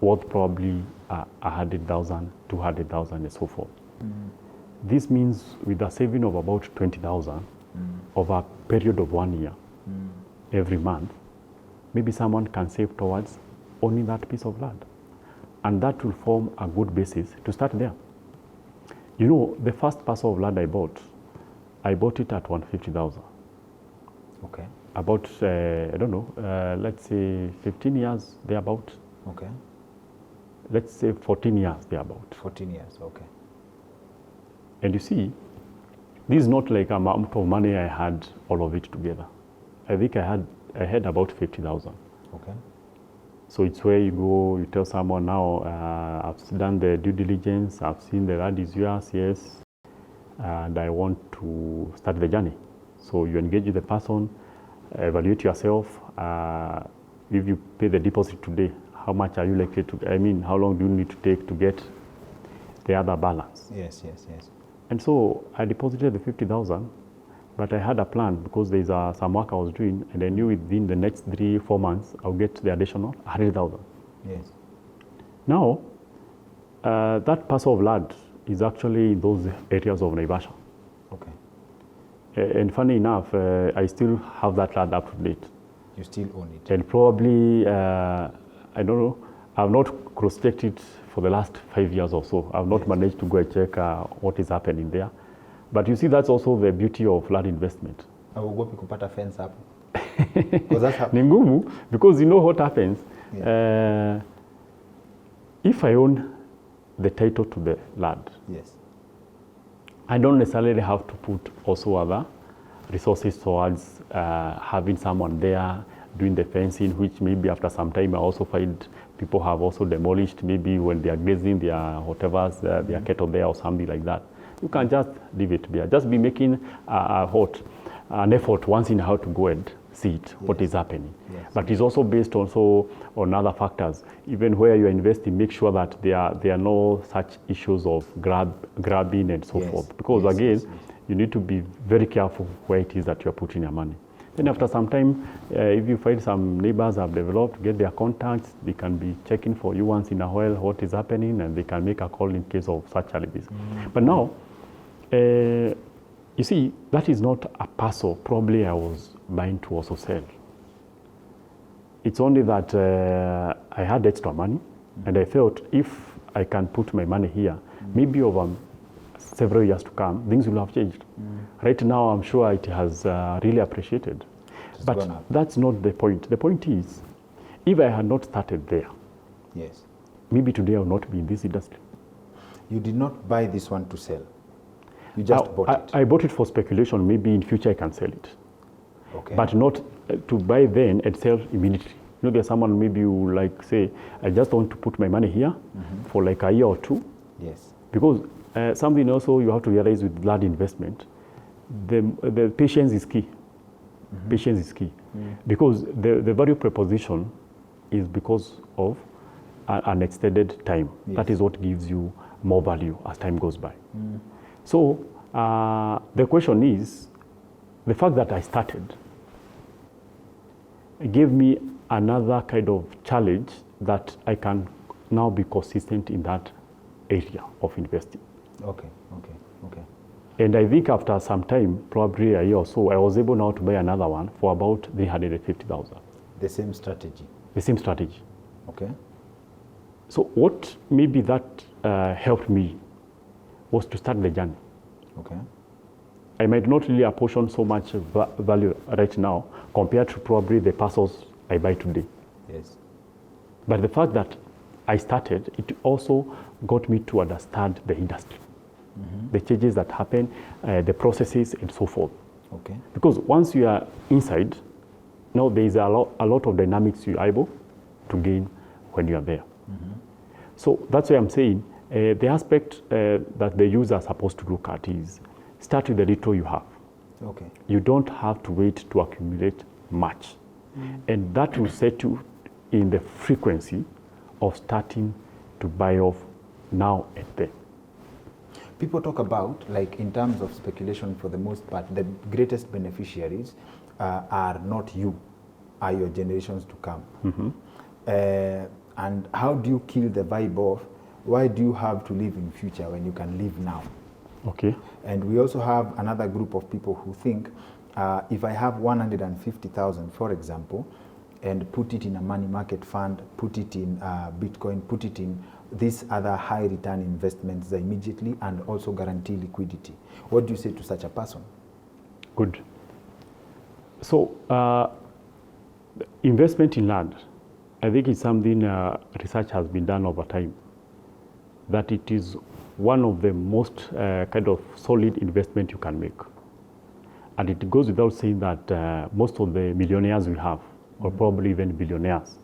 worth probably 100,000, 200,000 and so forth. This means with a saving of about 20,000 over a period of 1 year, every month, maybe someone can save towards owning that piece of land. And that will form a good basis to start there. You know, the first parcel of land I bought, I bought it at 150,000. Okay. About, I don't know, let's say 15 years thereabout. Okay. Let's say 14 years thereabout. 14 years, okay. And you see, this is not like amount of money I had all of it together. I think I had about 50,000. Okay. So it's where you go, you tell someone now, I've done the due diligence, I've seen the land is yours, yes, and I want to start the journey. So you engage with the person, evaluate yourself. If you pay the deposit today, how much are you likely to, how long do you need to take to get the other balance? Yes, yes, yes. And so I deposited the 50,000, but I had a plan because there's some work I was doing, and I knew within the next 3-4 months, I'll get the additional 100,000. Yes. Now, that parcel of land is actually in those areas of Naivasha. Okay. And funny enough, I still have that land up to date. You still own it? And probably, I don't know, I've not cross-checked it for the last 5 years or so. I've not managed to go and check what is happening there. But you see, that's also the beauty of land investment. Hauogopi kupata fence hapo? Ni ngumu, because you know what happens. Yeah. If I own the title to the land, yes, I don't necessarily have to put also other resources towards having someone there doing the fencing, which maybe after some time I also find people have also demolished, maybe when they are grazing their whatever's, their cattle there or something like that. You can just leave it there. Just be making an effort once in a while to go and see it, what is happening. Yes. But it's also based also on other factors. Even where you are investing, make sure that there are no such issues of grabbing and so forth. Because again, you need to be very careful where it is that you are putting your money. Then after some time, if you find some neighbors have developed, get their contacts, they can be checking for you once in a while what is happening, and they can make a call in case of such challenges. But now, you see, that is not a parcel probably I was buying to also sell. It's only that I had extra money, and I felt if I can put my money here, maybe over several years to come, things will have changed. Right now, I'm sure it has really appreciated. But that's not the point. The point is, if I had not started there, yes, maybe today I would not be in this industry. You did not buy this one to sell. You just bought it. I bought it for speculation. Maybe in future I can sell it. Okay. But not to buy then and sell immediately. You know, there's someone maybe who like say, I just want to put my money here for like a year or two. Yes. Because something also you have to realize with land investment, the patience is key. Patience is key. Because the value proposition is because of an extended time. Yes. That is what gives you more value as time goes by. So the question is, the fact that I started gave me another kind of challenge that I can now be consistent in that area of investing. Okay, okay, okay. And I think after some time, probably a year or so, I was able now to buy another one for about 350,000. The same strategy? The same strategy. Okay. So what maybe that helped me was to start the journey. Okay. I might not really apportion so much value right now compared to probably the parcels I buy today. Yes. But the fact that I started, it also got me to understand the industry, the changes that happen, the processes and so forth. Okay. Because once you are inside, now there is a lot of dynamics you are able to gain when you are there. So that's why I'm saying the aspect that the user is supposed to look at is start with the little you have. Okay. You don't have to wait to accumulate much. And that will set you in the frequency of starting to buy off now and then. People talk about, like in terms of speculation for the most part, the greatest beneficiaries are not you, are your generations to come. And how do you kill the vibe of why do you have to live in future when you can live now? Okay. And we also have another group of people who think if I have 150,000, for example, and put it in a money market fund, put it in Bitcoin, put it in these other high return investments immediately and also guarantee liquidity. What do you say to such a person? Good. So investment in land, I think it's something research has been done over time, that it is one of the most kind of solid investment you can make. And it goes without saying that most of the millionaires we have, or probably even billionaires,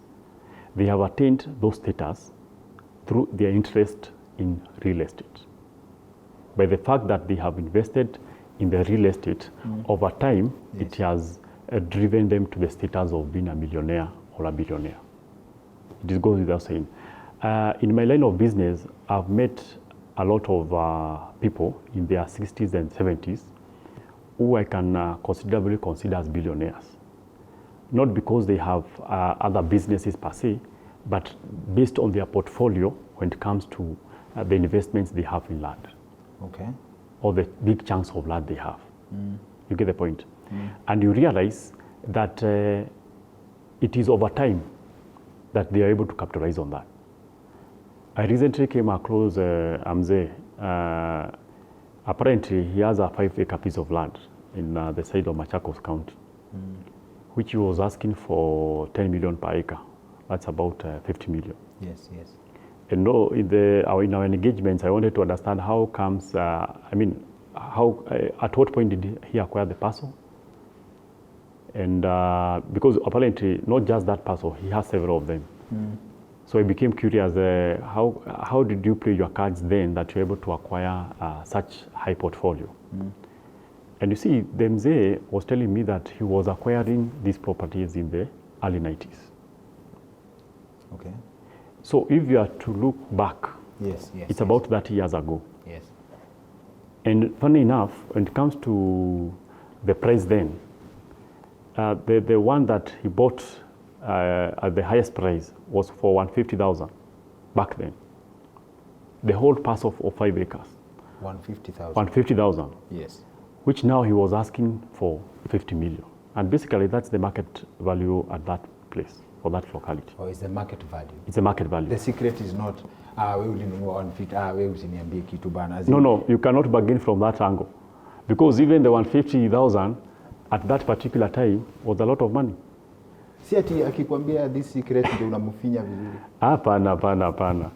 they have attained those status through their interest in real estate. By the fact that they have invested in the real estate, over time, it has driven them to the status of being a millionaire or a billionaire. It goes without saying. In my line of business, I've met a lot of people in their 60s and 70s who I can considerably consider as billionaires. Not because they have other businesses per se, but based on their portfolio when it comes to the investments they have in land. Okay. Or the big chunks of land they have. You get the point? And you realize that it is over time that they are able to capitalize on that. I recently came across Amze. Apparently, he has a 5-acre piece of land in the side of Machakos County, which he was asking for 10 million per acre. That's about 50 million. Yes, yes. And no, in our engagements, I wanted to understand how comes, at what point did he acquire the parcel? And because apparently, not just that parcel, he has several of them. So I became curious, how did you play your cards then that you're able to acquire such high portfolio? And you see, the Mzee was telling me that he was acquiring these properties in the early 90s. Okay. So if you are to look back, it's about 30 years ago. Yes. And funny enough, when it comes to the price then, the one that he bought at the highest price was for 150,000 back then. The whole parcel of 5 acres. 150,000. 150,000. Yes. Which now he was asking for 50 million. And basically that's the market value at that place, for that locality. Or is the market value? It's a market value. The secret is not, we will know 150, No, you cannot bargain from that angle. Because even the 150,000 at that particular time was a lot of money. Si ati akikwambia this secret ndio unamfinya vizuri. Hapana.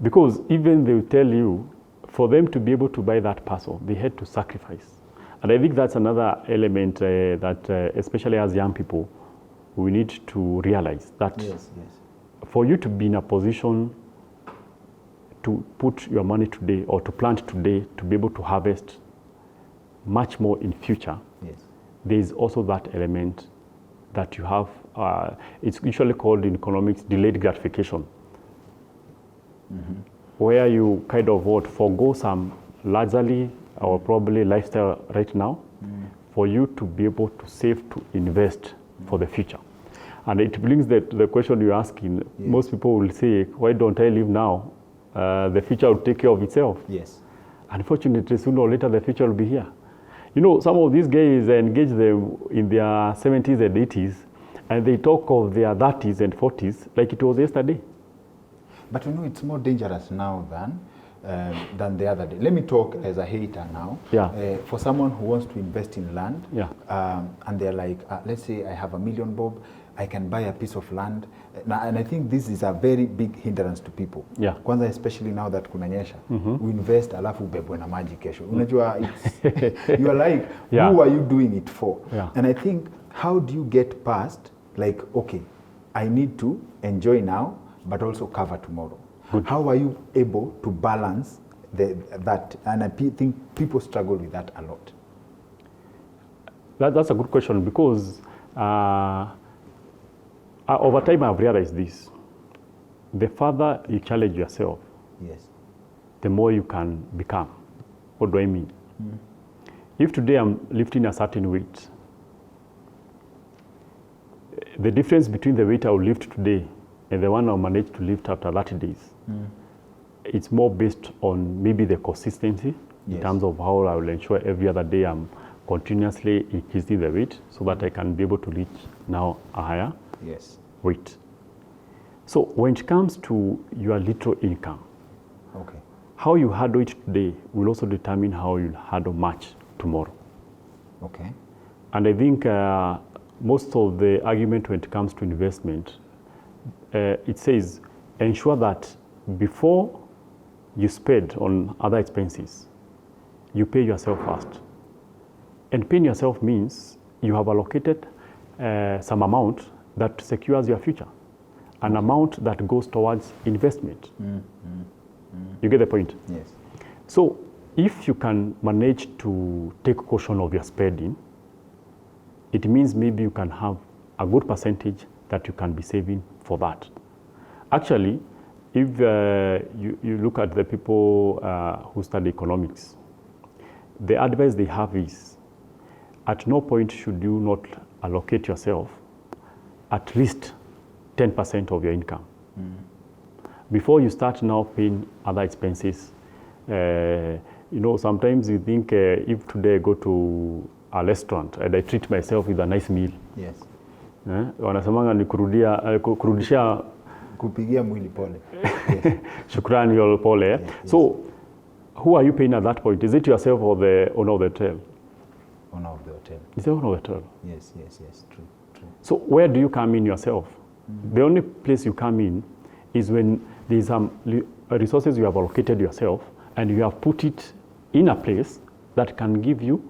Because even they will tell you, for them to be able to buy that parcel, they had to sacrifice. And I think that's another element that, especially as young people, we need to realize that for you to be in a position to put your money today or to plant today to be able to harvest much more in future, there is also that element that you have. It's usually called in economics delayed gratification, where you kind of forgo some luxury or probably lifestyle right now for you to be able to save, to invest for the future. And it brings the question you're asking. Most people will say, why don't I live now? The future will take care of itself. Yes. Unfortunately, sooner or later, the future will be here. You know, some of these guys engage them in their 70s and 80s, and they talk of their 30s and 40s like it was yesterday. But you know, it's more dangerous now than the other day. Let me talk as a hater now. For someone who wants to invest in land, and they're like, let's say I have $1 million, Bob, I can buy a piece of land. And I think this is a very big hindrance to people. Kwanza, especially now that kunanyesha, we invest alafu ubebwe na maji kesho. Unajua, you are like, who are you doing it for? And I think, how do you get past, like, okay, I need to enjoy now, but also cover tomorrow? How are you able to balance that? And I think people struggle with that a lot. That's a good question, because over time I've realized this. The further you challenge yourself, the more you can become. What do I mean? If today I'm lifting a certain weight, the difference between the weight I will lift today and the one I'll manage to lift after 30 days, it's more based on maybe the consistency in terms of how I will ensure every other day I'm continuously increasing the weight so that I can be able to reach now a higher weight. So when it comes to your little income, how you handle it today will also determine how you handle much tomorrow. And I think most of the argument when it comes to investment, it says ensure that before you spend on other expenses, you pay yourself first. And paying yourself means you have allocated some amount that secures your future, an amount that goes towards investment. You get the point? Yes. So if you can manage to take caution of your spending, it means maybe you can have a good percentage that you can be saving for that. Actually, if you look at the people who study economics, the advice they have is, at no point should you not allocate yourself at least 10% of your income. Before you start now paying other expenses. Sometimes you think if today I go to a restaurant and I treat myself with a nice meal. Yes. Wanasemanga ni kurudisha kupigia mwili pole. Yes. Shukrani yol pole. Yes. So who are you paying at that point? Is it yourself or the owner of the hotel? Owner of the hotel. It's the owner of the hotel. Yes, true. So where do you come in yourself? The only place you come in is when there's some resources you have allocated yourself and you have put it in a place that can give you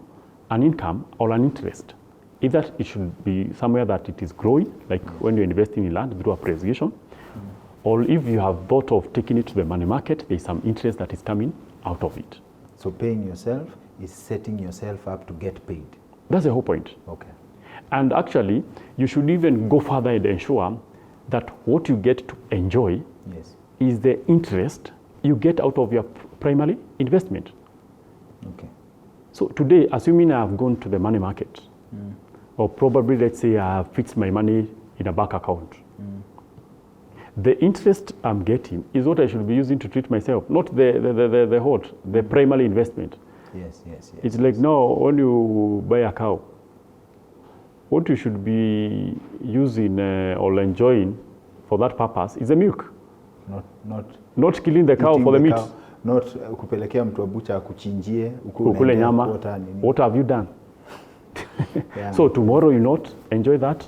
an income or an interest. Either it should be somewhere that it is growing, like when you're investing in land through appreciation, or if you have thought of taking it to the money market, there's some interest that is coming out of it. So paying yourself is setting yourself up to get paid. That's the whole point. Okay. And actually, you should even go further and ensure that what you get to enjoy is the interest you get out of your primary investment. Okay. So today, assuming I have gone to the money market, or probably let's say I have fixed my money in a bank account, the interest I'm getting is what I should be using to treat myself, not the primary investment. Yes. It's like now when you buy a cow, what you should be using or enjoying for that purpose is the milk. Not killing the cow for the meat. Not kupelekea mtu wa bucha akuchinjie ukule nyama. What have you done? Yeah. So tomorrow you not enjoy that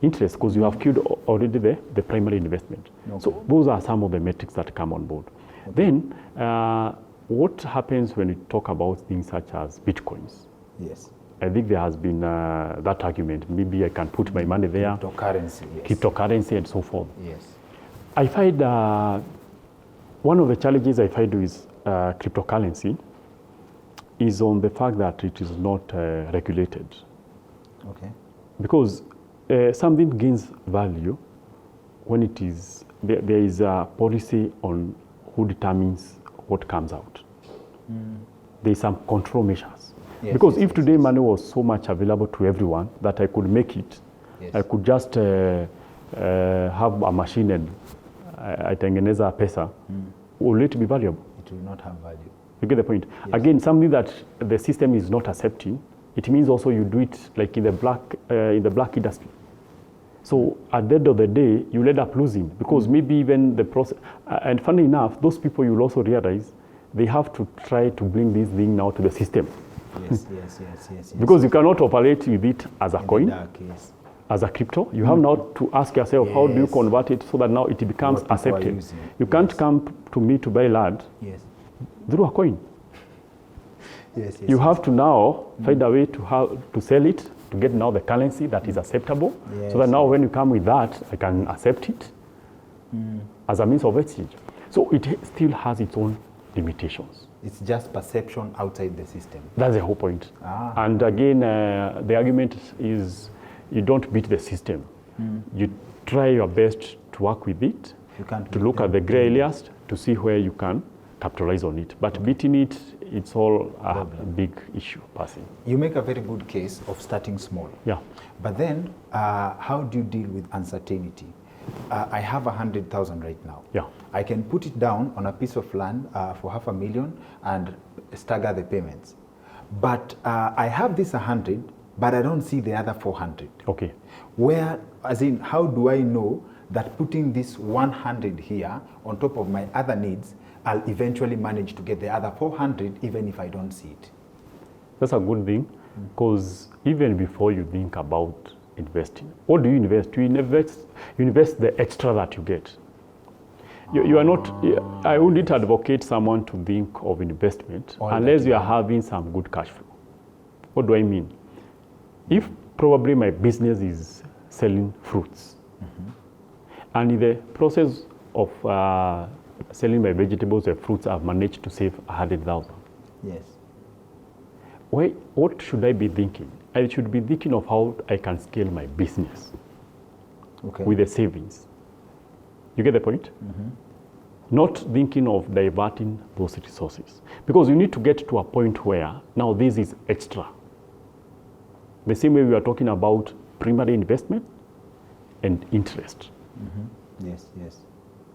interest because you have killed already the primary investment. Okay. So those are some of the metrics that come on board. Okay. Then what happens when we talk about things such as Bitcoins? Yes. I think there has been that argument. Maybe I can put my money there. Cryptocurrency and so forth. Yes. I find one of the challenges I find with cryptocurrency is on the fact that it is not regulated. Okay. Because something gains value when it is there is a policy on who determines what comes out. There is some control measures. Yes, because if today money was so much available to everyone that I could make it, I could just have a machine and I tengeneza pesa, will it be valuable? It will not have value. You get the point? Yes. Again, something that the system is not accepting, it means also you do it like in the black industry. So at the end of the day, you'll end up losing because maybe even the process, and funny enough, those people you'll also realize they have to try to bring this thing now to the system. Yes. Because you cannot operate with it as a coin, as a crypto. You have now to ask yourself, how do you convert it so that now it becomes accepted? You can't come to me to buy land through a coin. You have to now find a way to sell it, to get now the currency that is acceptable, so that now when you come with that, I can accept it as a means of exchange. So it still has its own limitations. It's just perception outside the system. That's the whole point. And again, the argument is you don't beat the system. You try your best to work with it, to look at the gray areas, to see where you can capitalize on it. But beating it, it's all a big issue passing. You make a very good case of starting small. Yeah. But then, how do you deal with uncertainty? I have 100,000 right now. Yeah. I can put it down on a piece of land for $500,000 and stagger the payments. But I have this 100, but I don't see the other 400. Okay. Where, as in, how do I know that putting this 100 here on top of my other needs, I'll eventually manage to get the other 400 even if I don't see it? That's a good thing. Because even before you think about investing, what do you invest? You invest the extra that you get. You are not, I wouldn't advocate someone to think of investment unless you are having some good cash flow. What do I mean? If probably my business is selling fruits, and in the process of selling my vegetables and fruits, I've managed to save 100,000. Yes. What should I be thinking? I should be thinking of how I can scale my business with the savings. You get the point? Not thinking of diverting those resources. Because you need to get to a point where now this is extra. The same way we are talking about primary investment and interest. Yes, yes.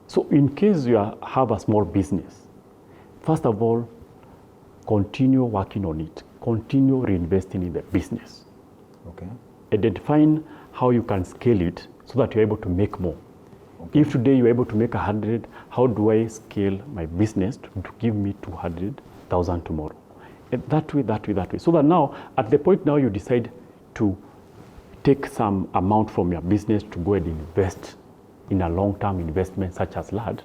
So in case you have a small business, first of all, continue working on it. Continue reinvesting in the business. Okay. Identifying how you can scale it so that you're able to make more. Okay. If today you're able to make 100, how do I scale my business to give me 200,000 tomorrow? And that way. So that now, at the point now you decide to take some amount from your business to go and invest in a long-term investment such as land.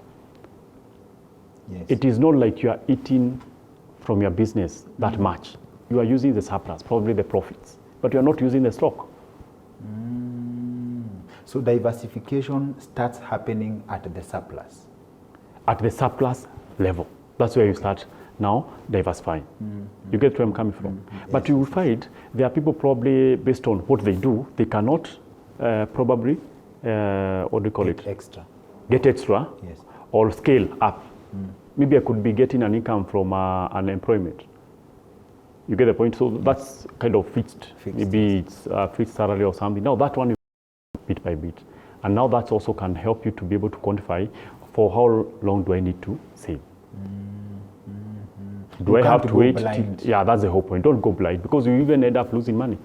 Yes. It is not like you are eating from your business that much. You are using the surplus, probably the profits, but you are not using the stock. So diversification starts happening at the surplus. At the surplus level. That's where you start now diversifying. You get where I'm coming from. But you will find there are people probably based on what they do, they cannot probably, what do you call it? Extra. Get extra, yes. Or scale up. Maybe I could be getting an income from unemployment. You get the point? So that's kind of fixed. Maybe it's a fixed salary or something. Now that one is bit by bit. And now that also can help you to be able to quantify for how long do I need to save. Do I have to wait? Yeah, that's the whole point. Don't go blind because you even end up losing money.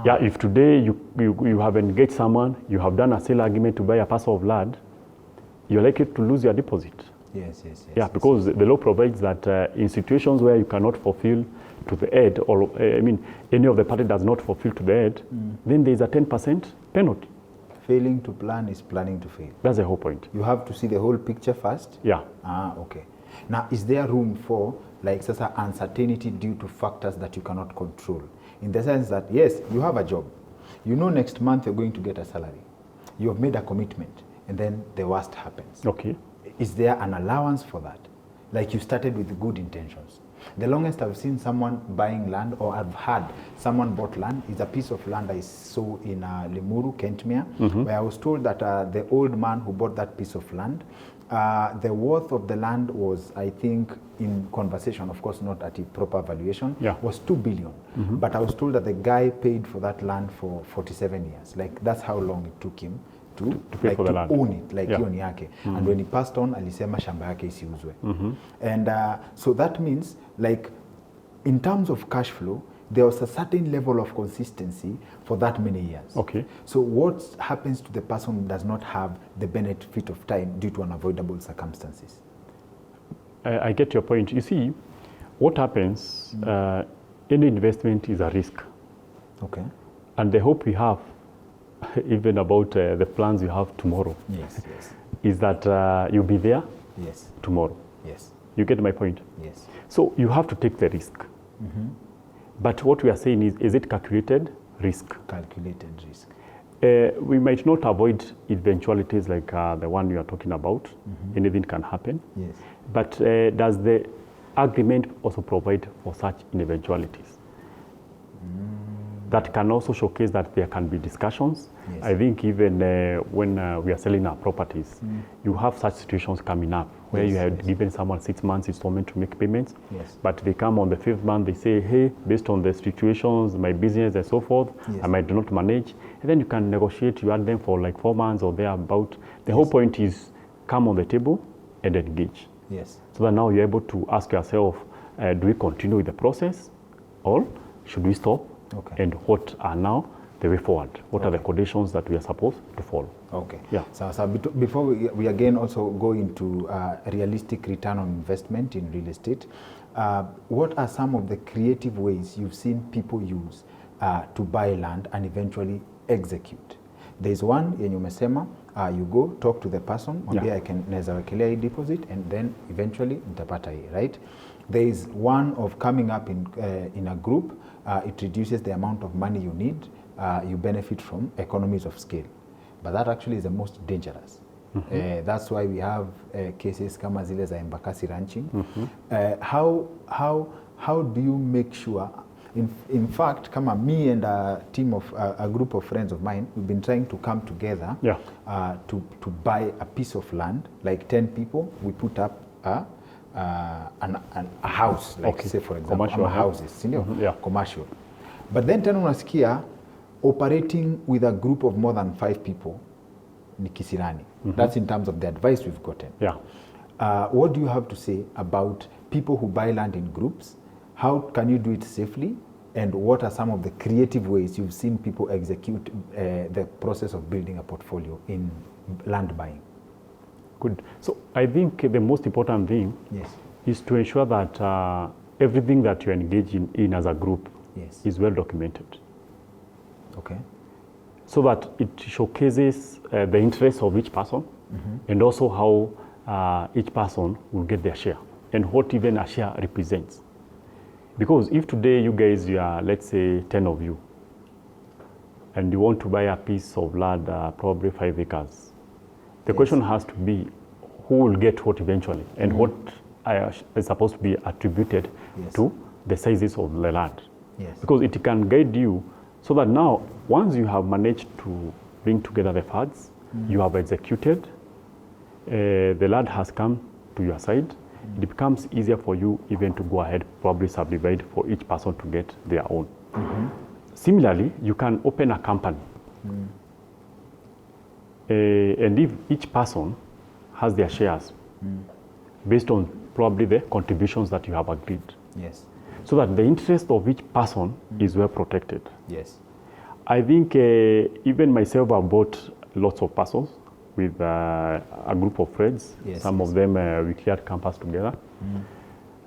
Yeah, if today you have engaged someone, you have done a sale agreement to buy a parcel of land, you're likely to lose your deposit. Yes. Yeah, because the law provides that in situations where you cannot fulfill to the head, or any of the party does not fulfill to the head, then there is a 10% penalty. Failing to plan is planning to fail. That's the whole point. You have to see the whole picture first. Yeah. Okay. Now, is there room for uncertainty due to factors that you cannot control? In the sense that, yes, you have a job. You know next month you're going to get a salary. You have made a commitment, and then the worst happens. Okay. Is there an allowance for that? Like you started with good intentions. The longest I've seen someone buying land, or I've had someone bought land, is a piece of land I saw in Limuru, Kentmere, where I was told that the old man who bought that piece of land, the worth of the land was, I think, in conversation, of course not at a proper valuation, was 2 billion. But I was told that the guy paid for that land for 47 years. Like that's how long it took him to pay for the land. Own it, like hiyo ni yake. And when he passed on, alisema shamba yake isiuzwe. And so that means, like, in terms of cash flow, there was a certain level of consistency for that many years. Okay. So what happens to the person who does not have the benefit of time due to unavoidable circumstances? I get your point. You see, what happens, any investment is a risk. Okay. And the hope we have, even about the plans you have tomorrow, is that you'll be there tomorrow. Yes. You get my point? Yes. So you have to take the risk. But what we are saying is it calculated risk? Calculated risk. We might not avoid eventualities like the one you are talking about. Anything can happen. Yes. But does the agreement also provide for such eventualities? That can also showcase that there can be discussions. Yes. I think even when we are selling our properties, you have such situations coming up where you had given someone 6 months installment to make payments, but they come on the 5th month, they say, hey, based on the situations, my business and so forth, I might not manage. And then you can negotiate, you add them for like 4 months or thereabout. The whole point is come on the table and engage. Yes. So that now you're able to ask yourself, do we continue with the process or should we stop? Okay. And what are now the way forward? What are the conditions that we are supposed to follow? Okay. Yeah. So before we again also go into realistic return on investment in real estate, what are some of the creative ways you've seen people use to buy land and eventually execute? There's one yenye umesema, you go talk to the person, mwambie I can naweza wekelea hii deposit and then eventually nitapata hii, right? There is one of coming up in a group, it reduces the amount of money you need, you benefit from economies of scale. But that actually is the most dangerous. That's why we have cases kama zile za Embakasi ranching. How do you make sure, in fact, kama me and a team of, a group of friends of mine, we've been trying to come together to buy a piece of land, like 10 people, we put up a house, like say for example, commercial houses, commercial. But then tena unasikia operating with a group of more than 5 people ni kisirani. That's in terms of the advice we've gotten. What do you have to say about people who buy land in groups? How can you do it safely? And what are some of the creative ways you've seen people execute the process of building a portfolio in land buying? Good. So I think the most important thing is to ensure that everything that you're engaging in as a group is well documented. Okay. So that it showcases the interests of each person and also how each person will get their share and what even a share represents. Because if today you guys, you are, let's say, 10 of you, and you want to buy a piece of land, probably 5 acres, the question has to be, who will get what eventually, and what is supposed to be attributed to the sizes of the land. Because it can guide you so that now, once you have managed to bring together the funds, you have executed, the land has come to your side, it becomes easier for you even to go ahead, probably subdivide for each person to get their own. Similarly, you can open a company. And if each person has their shares based on probably the contributions that you have agreed. So that the interest of each person is well protected. I think even myself, I've bought lots of parcels with a group of friends. Some of them we cleared campus together.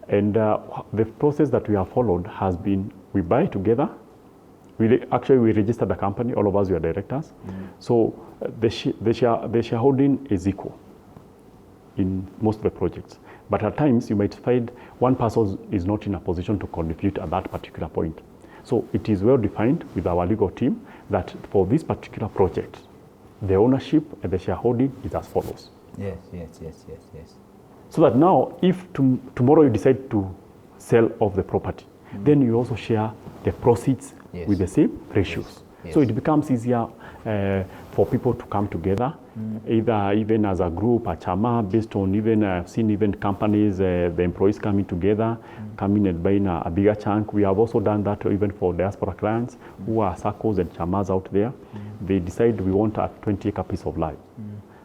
And the process that we have followed has been, we buy together. We registered the company, all of us were directors. So the shareholding is equal in most of the projects. But at times you might find one person is not in a position to contribute at that particular point. So it is well defined with our legal team that for this particular project, the ownership and the shareholding is as follows. So that now, if tomorrow you decide to sell off the property, then you also share the proceeds with the same ratios. So it becomes easier for people to come together, either even as a group, a chama, based on even, I've seen even companies, the employees coming together, coming and buying a bigger chunk. We have also done that even for diaspora clients who are circles and chamas out there. They decide we want a 20-acre piece of land.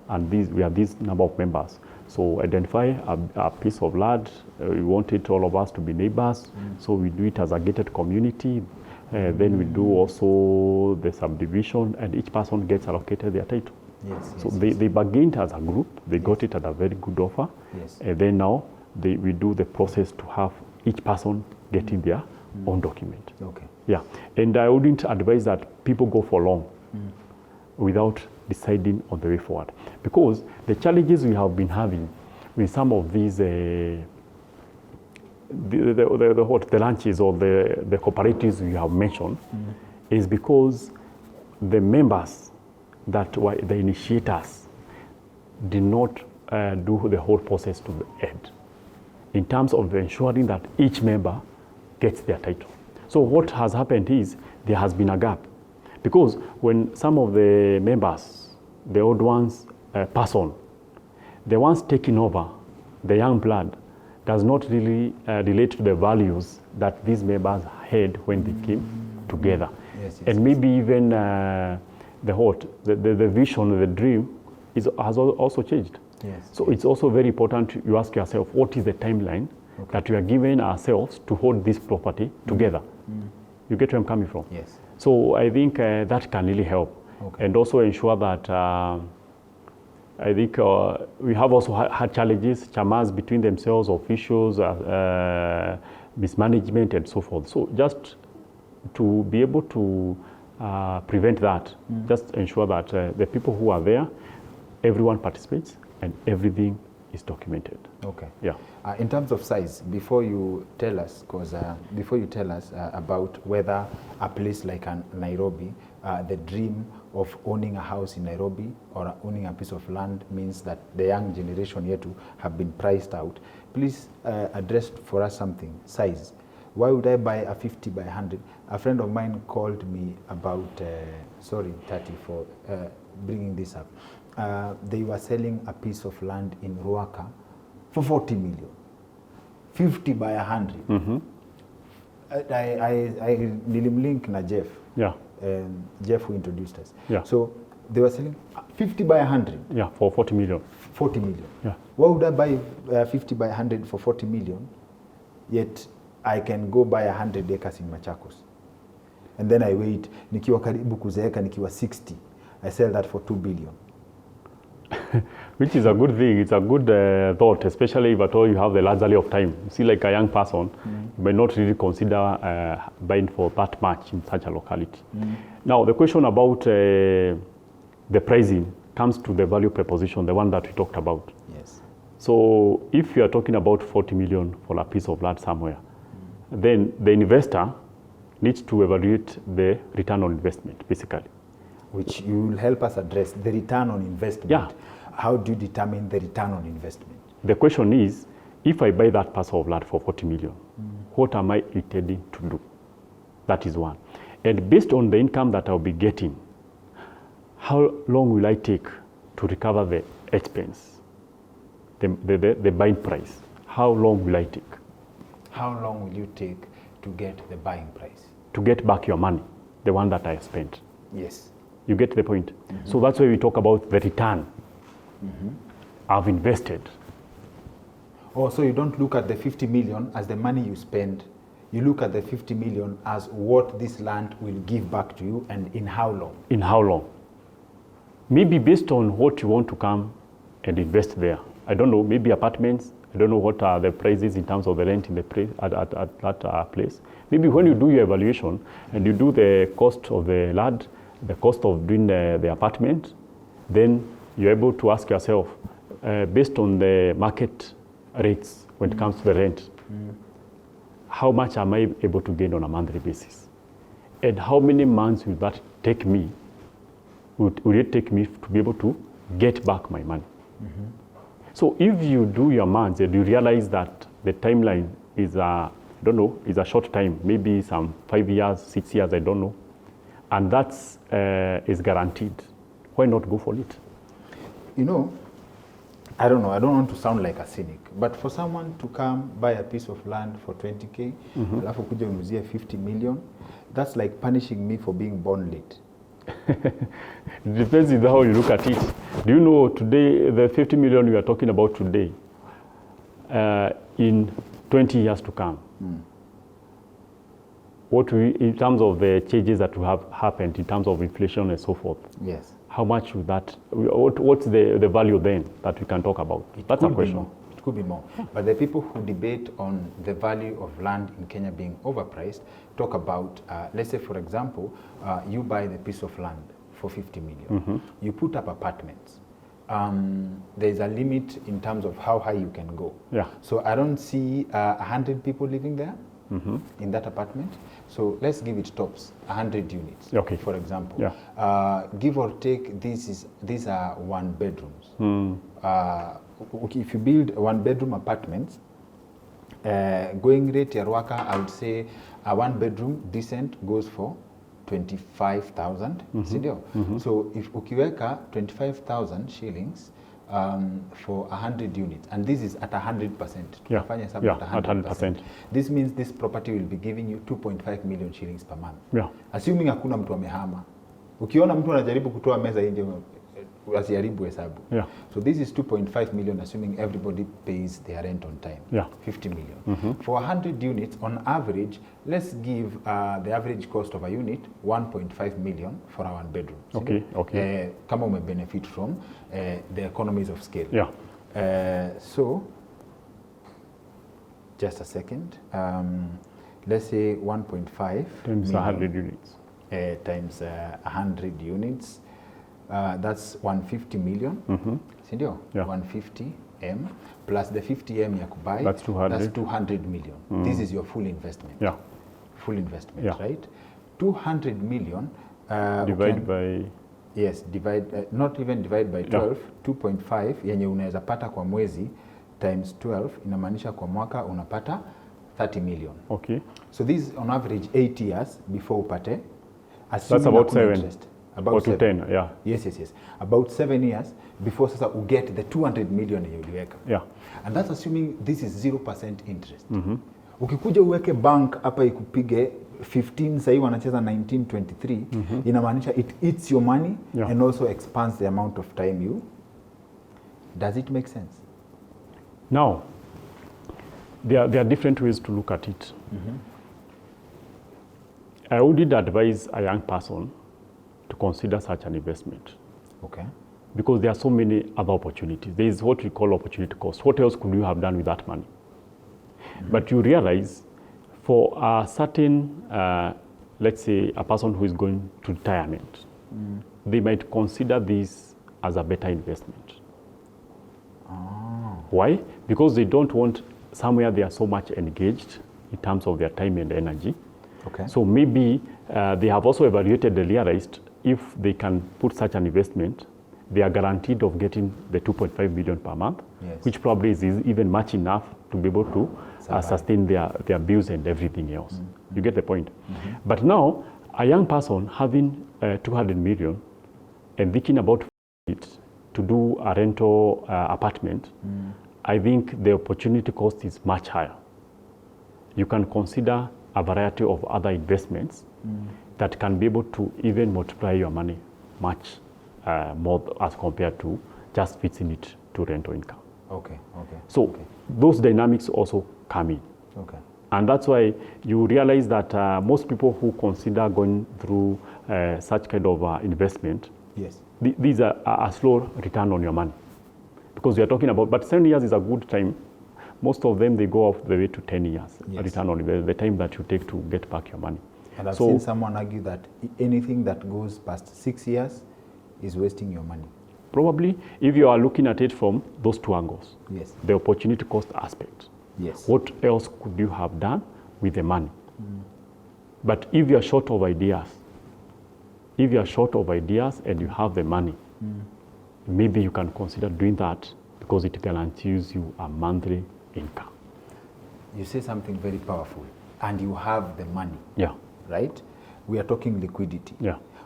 And we have this number of members. So identify a piece of land, we want it all of us to be neighbors, so we do it as a gated community. Then we do also the subdivision, and each person gets allocated their title. So they bargained as a group, they got it at a very good offer, and then now we do the process to have each person getting their own document. And I wouldn't advise that people go for long without deciding on the way forward. Because the challenges we have been having with some of these the ranches or the cooperatives we have mentioned is because the members that were the initiators did not do the whole process to the end in terms of ensuring that each member gets their title. So what has happened is there has been a gap, because when some of the members, the old ones, pass on, the ones taking over, the young blood, does not really relate to the values that these members had when they came together. And maybe even the vision, the dream has also changed. So it's also very important you ask yourself, what is the timeline that we are giving ourselves to hold this property together? You get where I'm coming from? So I think that can really help. And also ensure that I think we have also had challenges, chamas between themselves, officials, mismanagement and so forth. So just to be able to prevent that, just ensure that the people who are there, everyone participates and everything is documented. Okay. Yeah. In terms of size, before you tell us, about whether a place like Nairobi, the dream of owning a house in Nairobi or owning a piece of land means that the young generation here to have been priced out, please address for us something, size. Why would I buy a 50 by 100? A friend of mine called me about, sorry, Tati, for bringing this up. They were selling a piece of land in Ruaka for 40 million, 50 by 100. Mm-hmm. I nilimlink na Jeff. Yeah. Jeff who introduced us. Yeah. So they were selling 50 by 100. Yeah, for 40 million. 40 million. Yeah. Why would I buy 50 by 100 for 40 million, yet I can go buy 100 acres in Machakos? And then I wait, nikiwa karibu kuzeeka, nikiwa 60, I sell that for 2 billion. Which is a good thing. It's a good thought, especially if at all you have the luxury of time. You see, like a young person, you may not really consider buying for that much in such a locality. Now, the question about the pricing comes to the value proposition, the one that we talked about. Yes. So if you are talking about 40 million for a piece of land somewhere, then the investor needs to evaluate the return on investment, basically. Which you will help us address, the return on investment. Yeah. How do you determine the return on investment? The question is, if I buy that parcel of land for 40 million, what am I intending to do? That is one. And based on the income that I'll be getting, how long will I take to recover the expense, the buying price? How long will I take? How long will you take to get the buying price? To get back your money, the one that I spent. Yes. You get the point? So that's why we talk about the return I've invested. Oh, so you don't look at the 50 million as the money you spend. You look at the 50 million as what this land will give back to you and in how long? In how long? Maybe based on what you want to come and invest there. I don't know, maybe apartments. I don't know what are the prices in terms of the rent in the place, at that place. Maybe when you do your evaluation and you do the cost of the land, the cost of doing the apartment, then you're able to ask yourself, based on the market rates when it comes to the rent, how much am I able to gain on a monthly basis? And how many months will that take me, would it take me to be able to get back my money? So if you do your months and you realize that the timeline is is a short time, maybe some 5 years, 6 years, I don't know, and that's is guaranteed, why not go for it? You know, I don't know, I don't want to sound like a cynic, but for someone to come buy a piece of land for 20K, alafu kuja unuzie 50 million, that's like punishing me for being born late. It depends on how you look at it. Do you know today, the 50 million we are talking about today, in 20 years to come, what in terms of the changes that have happened in terms of inflation and so forth, yes, how much would that, what's the value then that we can talk about? That's a question. It could be more. But the people who debate on the value of land in Kenya being overpriced talk about, let's say, for example, you buy the piece of land for 50 million. You put up apartments. There's a limit in terms of how high you can go. Yeah. So I don't see 100 people living there in that apartment. So let's give it tops, 100 units, okay, for example. Yeah. Give or take, these are one bedrooms. Okay, if you build one bedroom apartments, going rate ya Ruaka, I would say a one bedroom decent goes for 25,000, sindio? So if ukiweka 25,000 shillings for 100 units, and this is at 100%. Yeah, at 100%. This means this property will be giving you 2.5 million shillings per month. Yeah. Assuming hakuna mtu amehama. Ukiona mtu anajaribu kutoa meza nje, asiharibu hesabu. Yeah. So this is 2.5 million, assuming everybody pays their rent on time. Yeah. 50 million. For 100 units, on average, let's give the average cost of a unit 1.5 million for our bedroom. Okay, okay. Kama ume benefit from the economies of scale. Yeah. So, just a second. Let's say 1.5 times 100 units. Times 100 units. That's 150 million. Sindio? Yeah. 150 M plus the 50 M ya kubai. That's 200. That's 200 million. This is your full investment. Yeah. Full investment, Yeah. right? 200 million. Divide by... Yes, not even divide by 12. 2.5 yenye unaweza pata kwa mwezi times 12 inamaanisha kwa mwaka unapata 30 million. Okay. So this is on average 8 years before upate. That's about 7. Interest. About or to 7. 10, yeah. Yes. About 7 years before sasa you get the 200 million uliweka. Yeah. And that's assuming this is 0% interest. Ukikuja uweke bank hapa ikupige 15, sahii wanacheza 1923, inamaanisha it eats your money and also expands the amount of time you... Does it make sense? Now, there are different ways to look at it. I would advise a young person to consider such an investment. Okay. Because there are so many other opportunities. There is what we call opportunity cost. What else could you have done with that money? But you realize for a certain, let's say a person who is going to retirement, they might consider this as a better investment. Why? Because they don't want somewhere they are so much engaged in terms of their time and energy. Okay. So maybe they have also evaluated and realized if they can put such an investment, they are guaranteed of getting the 2.5 million per month, which probably is even much enough to be able to sustain their bills and everything else. You get the point? But now, a young person having 200 million and thinking about it to do a rental apartment, I think the opportunity cost is much higher. You can consider a variety of other investments that can be able to even multiply your money much more as compared to just fixing it to rental income. Okay. So those dynamics also come in. Okay. And that's why you realize that most people who consider going through such kind of investment, these are a slow return on your money. Because we are talking about, but 7 years is a good time. Most of them, they go off the way to 10 years, return on the time that you take to get back your money. And I've seen someone argue that anything that goes past 6 years is wasting your money. Probably, if you are looking at it from those two angles. The opportunity cost aspect. What else could you have done with the money? But if you are short of ideas, and you have the money, maybe you can consider doing that because it guarantees you a monthly income. You say something very powerful, and you have the money. Right? We are talking liquidity.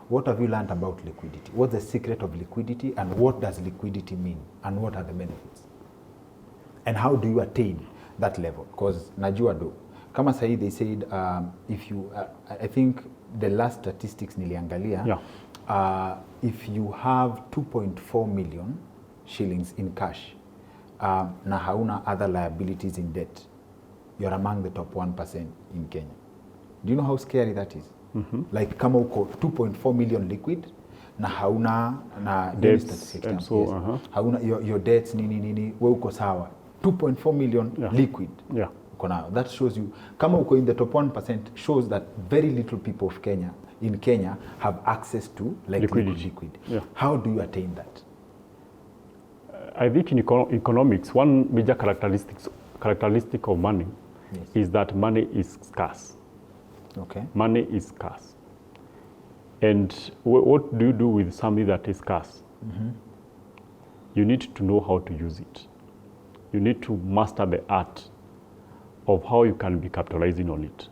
What have you learned about liquidity? What's the secret of liquidity, and what does liquidity mean, and what are the benefits? And how do you attain that level? Because najua do. Kama sahi they said, if you, I think the last statistics niliangalia, if you have 2.4 million shillings in cash, na hauna other liabilities in debt, you're among the top 1% in Kenya. Do you know how scary that is? Like kama uko 2.4 million liquid, na hauna na debts, and so, hauna your debts nini, we uko sawa. 2.4 million liquid. That shows you, kama uko in the top 1%, shows that very little people of in Kenya have access to like liquid. How do you attain that? I think in economics, one major characteristic of money is that money is scarce. Money is scarce. And what do you do with something that is scarce? You need to know how to use it. You need to master the art of how you can be capitalizing on it.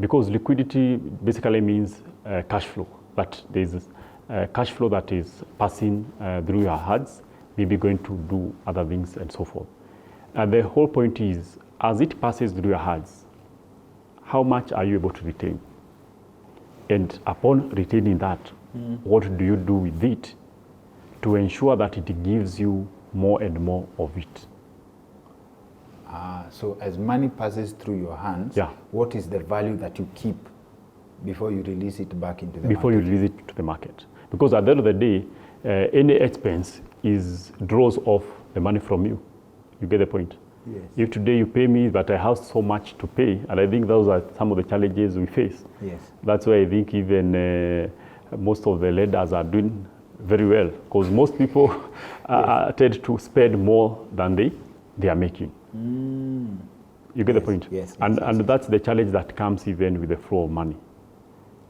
Because liquidity basically means cash flow. But there is cash flow that is passing through your hands, maybe going to do other things and so forth. And the whole point is, as it passes through your hands, how much are you able to retain? And upon retaining that, what do you do with it to ensure that it gives you more and more of it. So as money passes through your hands, what is the value that you keep before you release it back into the market? Before you release it to the market. Because at the end of the day, any expense draws off the money from you. You get the point? Yes. If today you pay me, but I have so much to pay, and I think those are some of the challenges we face. Yes. That's why I think even most of the lenders are doing very well, because most people tend to spend more than they are making. You get the point? Yes. And that's the challenge that comes even with the flow of money.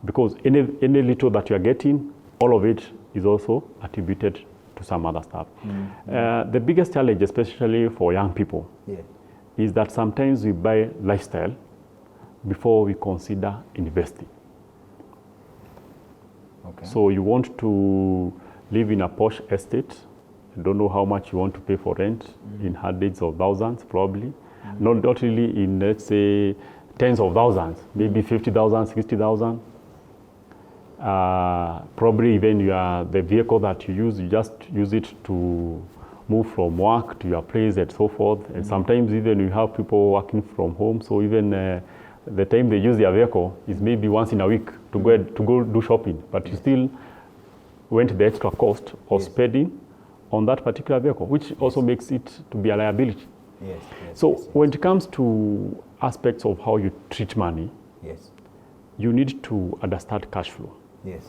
Because any little that you are getting, all of it is also attributed to some other stuff. The biggest challenge, especially for young people, is that sometimes we buy lifestyle before we consider investing. Okay. So you want to live in a posh estate, you don't know how much you want to pay for rent, in hundreds of thousands probably, not really in, let's say, tens of thousands, maybe 50,000, 60,000. Probably even the vehicle that you just use it to move from work to your place and so forth. And sometimes even you have people working from home, so even the time they use their vehicle is maybe once in a week to go do shopping, but you still went the extra cost of spending on that particular vehicle, which also makes it to be a liability. When it comes to aspects of how you treat money, you need to understand cash flow.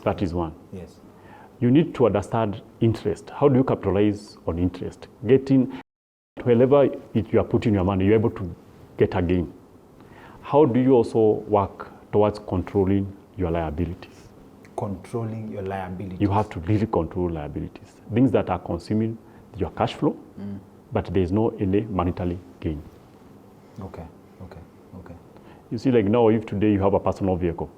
That is one. You need to understand interest. How do you capitalize on interest? Wherever you are putting your money, you're able to get a gain. How do you also work towards controlling your liabilities? Controlling your liabilities. You have to really control liabilities. Things that are consuming your cash flow, but there is no any monetary gain. Okay. You see, like now, if today you have a personal vehicle,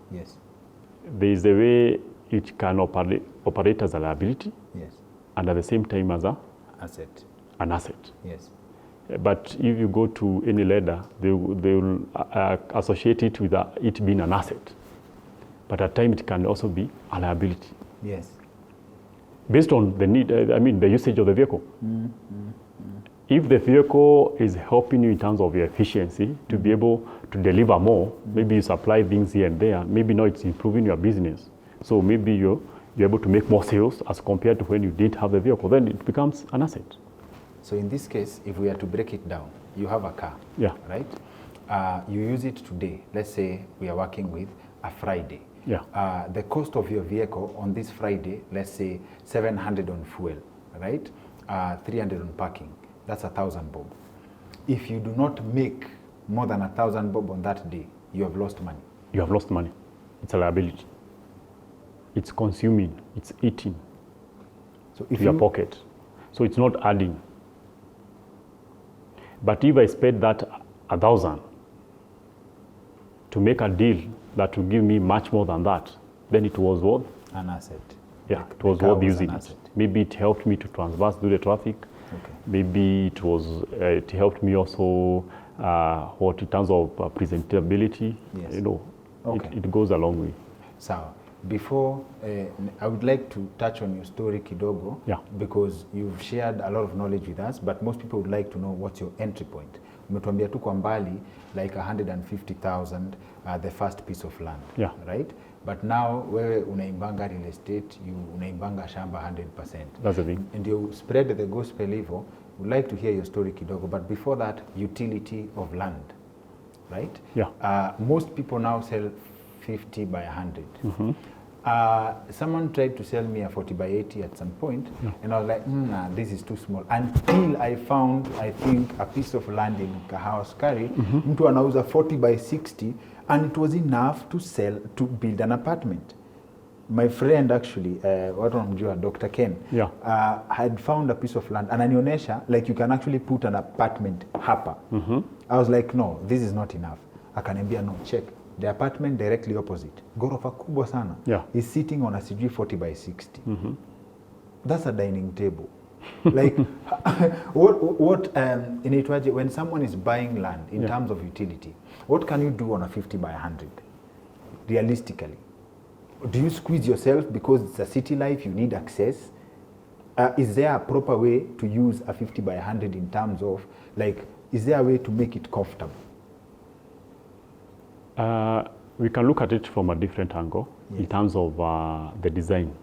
there is a way it can operate as a liability, and at the same time as an asset. But if you go to any lender, they will associate it with it being an asset. But at times it can also be a liability. Based on the need, the usage of the vehicle. If the vehicle is helping you in terms of your efficiency to be able to deliver more, maybe you supply things here and there, maybe now it's improving your business. So maybe you're able to make more sales as compared to when you didn't have the vehicle, then it becomes an asset. So in this case, if we are to break it down, you have a car, right? You use it today. Let's say we are working with a Friday. The cost of your vehicle on this Friday, let's say 700 on fuel, right? 300 on parking. That's 1,000 bob. If you do not make more than 1,000 bob on that day, you have lost money. You have lost money. It's a liability. It's consuming. It's eating to your pocket. So it's not adding. But if I spend that 1,000 to make a deal that will give me much more than that, then it was worth an asset. It was worth using it. Maybe it helped me to transverse through the traffic. Maybe it helped me also in terms of presentability. It goes a long way. So before, I would like to touch on your story kidogo, because you've shared a lot of knowledge with us, but most people would like to know what's your entry point. Umetuambia tu kwa mbali, like 150,000, the first piece of land, right? But now, wewe unaimbanga real estate, unaimbanga shamba 100%. That's the thing. And you spread the gospel evil. We'd like to hear your story kidogo, but before that, utility of land, right? Most people now sell 50 by 100. Someone tried to sell me a 40 by 80 at some point, and I was like, nah, this is too small. Until I found, I think, a piece of land in Kahawa Sukari, mtu anauza 40 by 60, and it was enough to build an apartment. My friend actually, Dr. Ken, had found a piece of land, and ananionyesha, like you can actually put an apartment hapa. I was like, no, this is not enough. Akaniambia, no, check. The apartment directly opposite, ghorofa kubwa sana, is sitting on a 40 by 60. That's a dining table. Like, when someone is buying land in terms of utility, what can you do on a 50 by 100, realistically? Do you squeeze yourself because it's a city life, you need access? Is there a proper way to use a 50 by 100 in terms of, like, is there a way to make it comfortable? We can look at it from a different angle in terms of the design.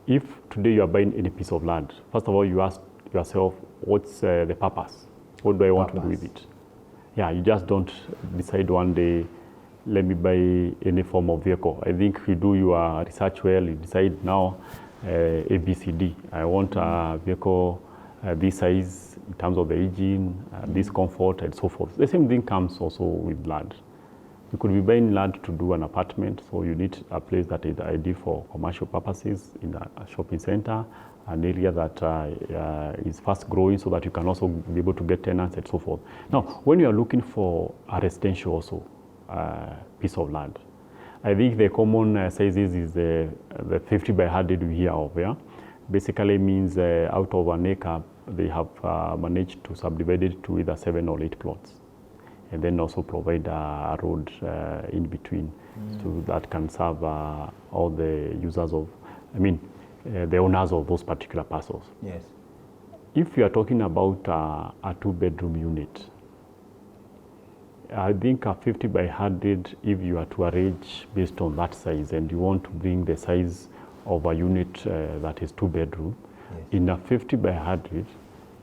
If today you are buying any piece of land, first of all, you ask yourself, what's the purpose? What do I want to do with it? Yeah, you just don't decide one day, let me buy any form of vehicle. I think if you do your research well, you decide now, ABCD. I want a vehicle this size in terms of the engine, this comfort, and so forth. The same thing comes also with land. You could be buying land to do an apartment, so you need a place that is ideal for commercial purposes in a shopping center, an area that is fast growing so that you can also be able to get tenants and so forth. Now, when you are looking for a residential also piece of land, I think the common sizes is the 50 by 100 we hear of. Yeah? Basically means out of an acre, they have managed to subdivide it to either 7 or 8 plots, and then also provide a road in between, so that can serve all the users of, the owners of those particular parcels. Yes. If you are talking about a 2-bedroom unit, I think a 50 by 100, if you are to arrange based on that size and you want to bring the size of a unit that is 2-bedroom, in a 50 by 100,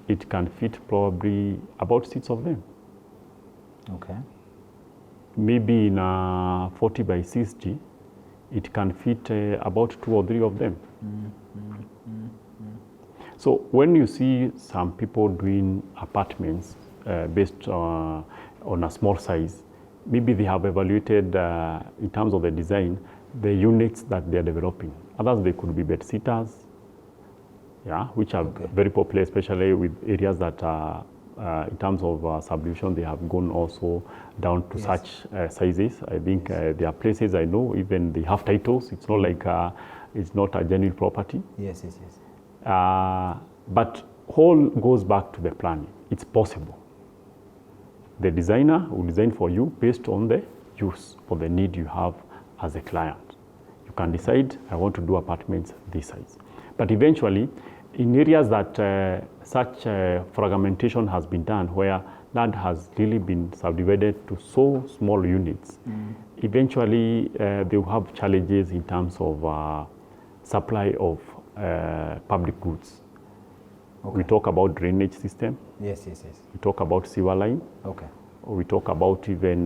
it can fit probably about 6 of them. Okay. Maybe in a 40 by 60, it can fit about 2 or 3 of them. So when you see some people doing apartments based on a small size, maybe they have evaluated in terms of the design, the units that they are developing. Others, they could be bed sitters, which are very popular, especially with areas that are in terms of subdivision, they have gone also down to such sizes. I think there are places I know, even they have titles. It's not like it's not a genuine property. Yes. But all goes back to the planning. It's possible. The designer will design for you based on the use or the need you have as a client. You can decide, I want to do apartments this size. But eventually, in areas that such fragmentation has been done, where land has really been subdivided to so small units, eventually they will have challenges in terms of supply of public goods. We talk about drainage system. Yes. We talk about sewer line. Okay. We talk about even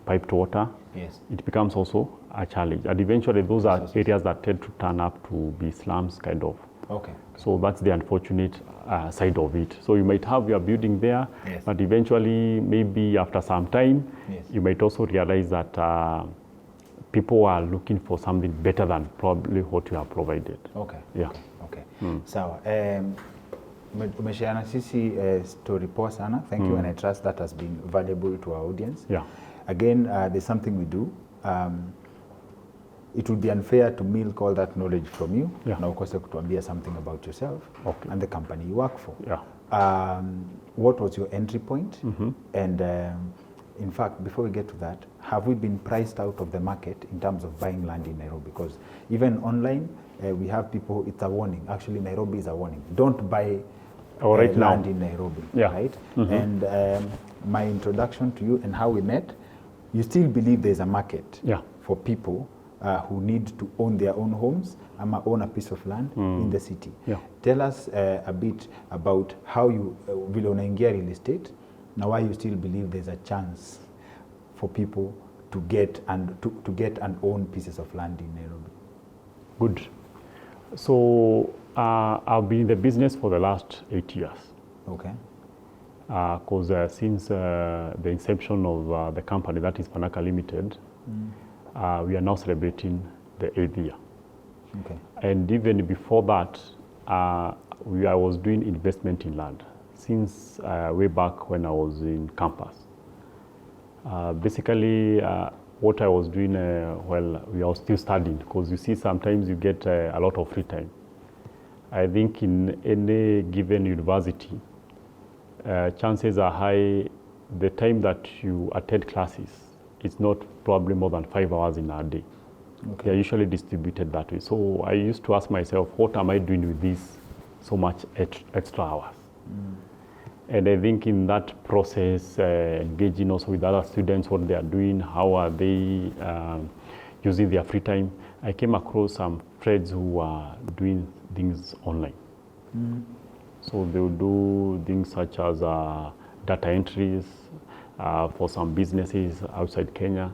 piped water. Yes. It becomes also a challenge. And eventually those are areas that tend to turn up to be slums kind of. Okay. So that's the unfortunate side of it. So you might have your building there, but eventually, maybe after some time, you might also realize that people are looking for something better than probably what you have provided. Okay. Yeah. Okay. Sawa. Umeshare na sisi story poa sana. Thank you, and I trust that has been valuable to our audience. Yeah. Again, there's something we do. It would be unfair to milk all that knowledge from you. Na ukose kutuambia something about yourself and the company you work for. Yeah. What was your entry point? And in fact, before we get to that, have we been priced out of the market in terms of buying land in Nairobi? Because even online, we have people, it's a warning. Actually, Nairobi is a warning. Don't buy land in Nairobi, right? And my introduction to you and how we met, you still believe there's a market for people who need to own their own homes or own a piece of land in the city. Tell us a bit about how you vile unaingia real estate, now why you still believe there's a chance for people to get and to get and own pieces of land in Nairobi. Good. So I've been in the business for the last 8 years. Okay. Because since the inception of the company, that is Fanaka Limited, we are now celebrating the 8th year. Okay. And even before that, I was doing investment in land since way back when I was in campus. Basically, what I was doing while we are still studying, because you see sometimes you get a lot of free time. I think in any given university, chances are high the time that you attend classes, it's not probably more than 5 hours in a day. Okay. They are usually distributed that way. So I used to ask myself, what am I doing with these so much extra hours? And I think in that process, engaging also with other students, what they are doing, how are they using their free time, I came across some friends who are doing things online. So they will do things such as data entries for some businesses outside Kenya.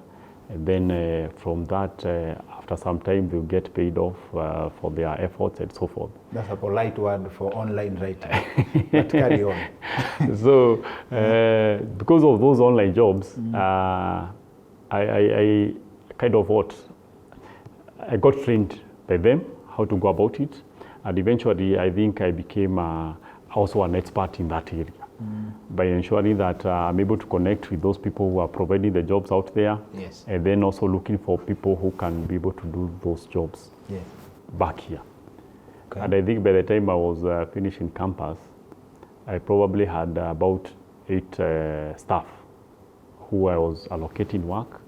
And then from that, after some time, they'll get paid off for their efforts and so forth. That's a polite word for online writing. But carry on. So because of those online jobs, I kind of I got trained by them how to go about it. And eventually, I think I became also an expert in that area. By ensuring that I'm able to connect with those people who are providing the jobs out there, Yes. and then also looking for people who can be able to do those jobs Yes. back here. Okay. And I think by the time I was finishing campus, I probably had about 8 staff who I was allocating work.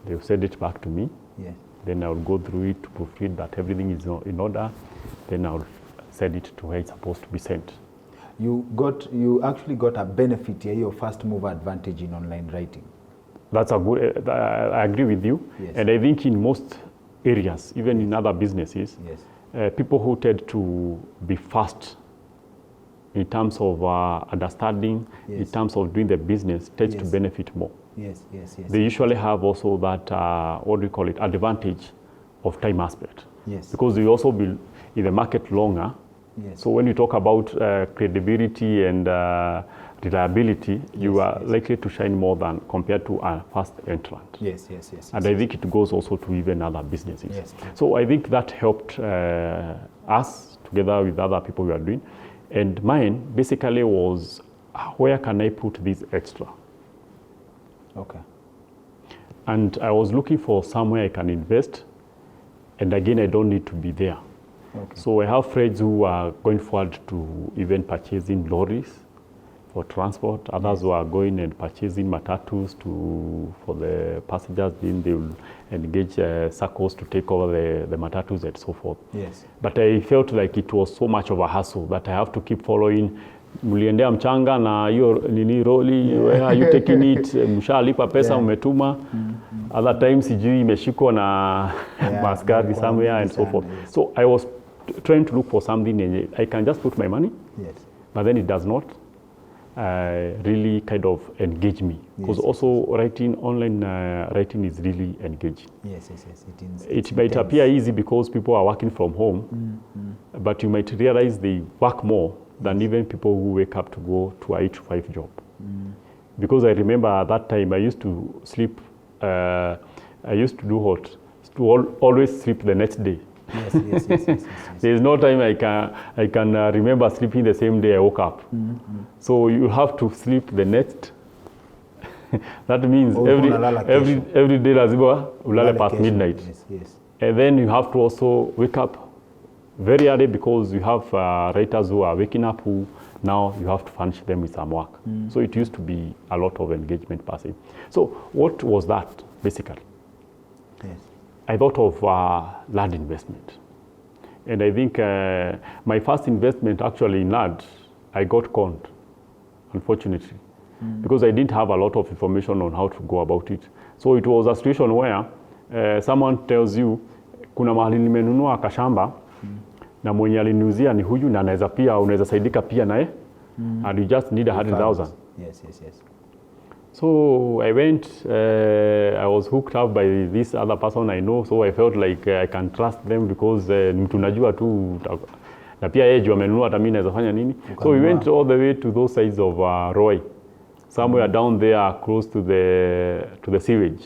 They would send it back to me. Yes. Then I would go through it to proofread that everything is in order. Then I would send it to where it's supposed to be sent. You actually got a benefit here, your first mover advantage in online writing. That's a good, I agree with you. Yes. And I think in most areas, even in other businesses, Yes. people who tend to be fast in terms of understanding, in Yes. terms of doing the business, tends to Yes. benefit more. Yes, yes, yes. They usually have also that, what do you call it, advantage of time aspect. Yes. Because you also be in the market longer. Yes. So when you talk about credibility and reliability, you are likely to shine more than compared to a first entrant. Yes, yes, yes. And I think it goes also to even other businesses. Yes. So I think that helped us together with other people we are doing. And mine basically was, where can I put this extra? Okay. And I was looking for somewhere I can invest. And again, I don't need to be there. Okay. So I have friends who are going forward to even purchasing lorries for transport. Others who are going and purchasing matatus for the passengers. Then they will engage circles to take over the matatus and so forth. Yes. But I felt like it was so much of a hassle that I have to keep following. Mliendea mchanga na hiyo nini roli, where are you taking it? Mshalipa pesa umetuma. Other times sijui imeshikwa na maskari somewhere and so forth. Yes. So I was trying to look for something and I can just put my money. Yes. But then it does not really kind of engage me. Because also writing, online writing is really engaging. Yes, yes, yes. It might appear easy because people are working from home, but you might realize they work more than even people who wake up to go to a 8 to 5 job. Because I remember at that time I used to sleep, I used to do what? To always sleep the next day. Yes, yes, yes, yes, yes. There is no time I can remember sleeping the same day I woke up. So you have to sleep the next. That means every day lazima ulale past midnight. Yes, yes. And then you have to also wake up very early because you have writers who are waking up who now you have to furnish them with some work. So it used to be a lot of engagement per se. So what was that basically? Yes. I thought of land investment. And I think my first investment actually in land, I got conned, unfortunately, because I didn't have a lot of information on how to go about it. So it was a situation where someone tells you, kuna mahali nimenunua kashamba, na mwenye aliniuzia ni huyu na anaweza pia unaweza saidika pia naye, and you just need 100,000. Yes, yes, yes. So I went, I was hooked up by this other person I know, so I felt like I can trust them because ni mtu najua tu, na pia yeye juu amenunua hata mimi naweza fanya nini. So we went all the way to those sides of Roy, somewhere down there close to the sewage.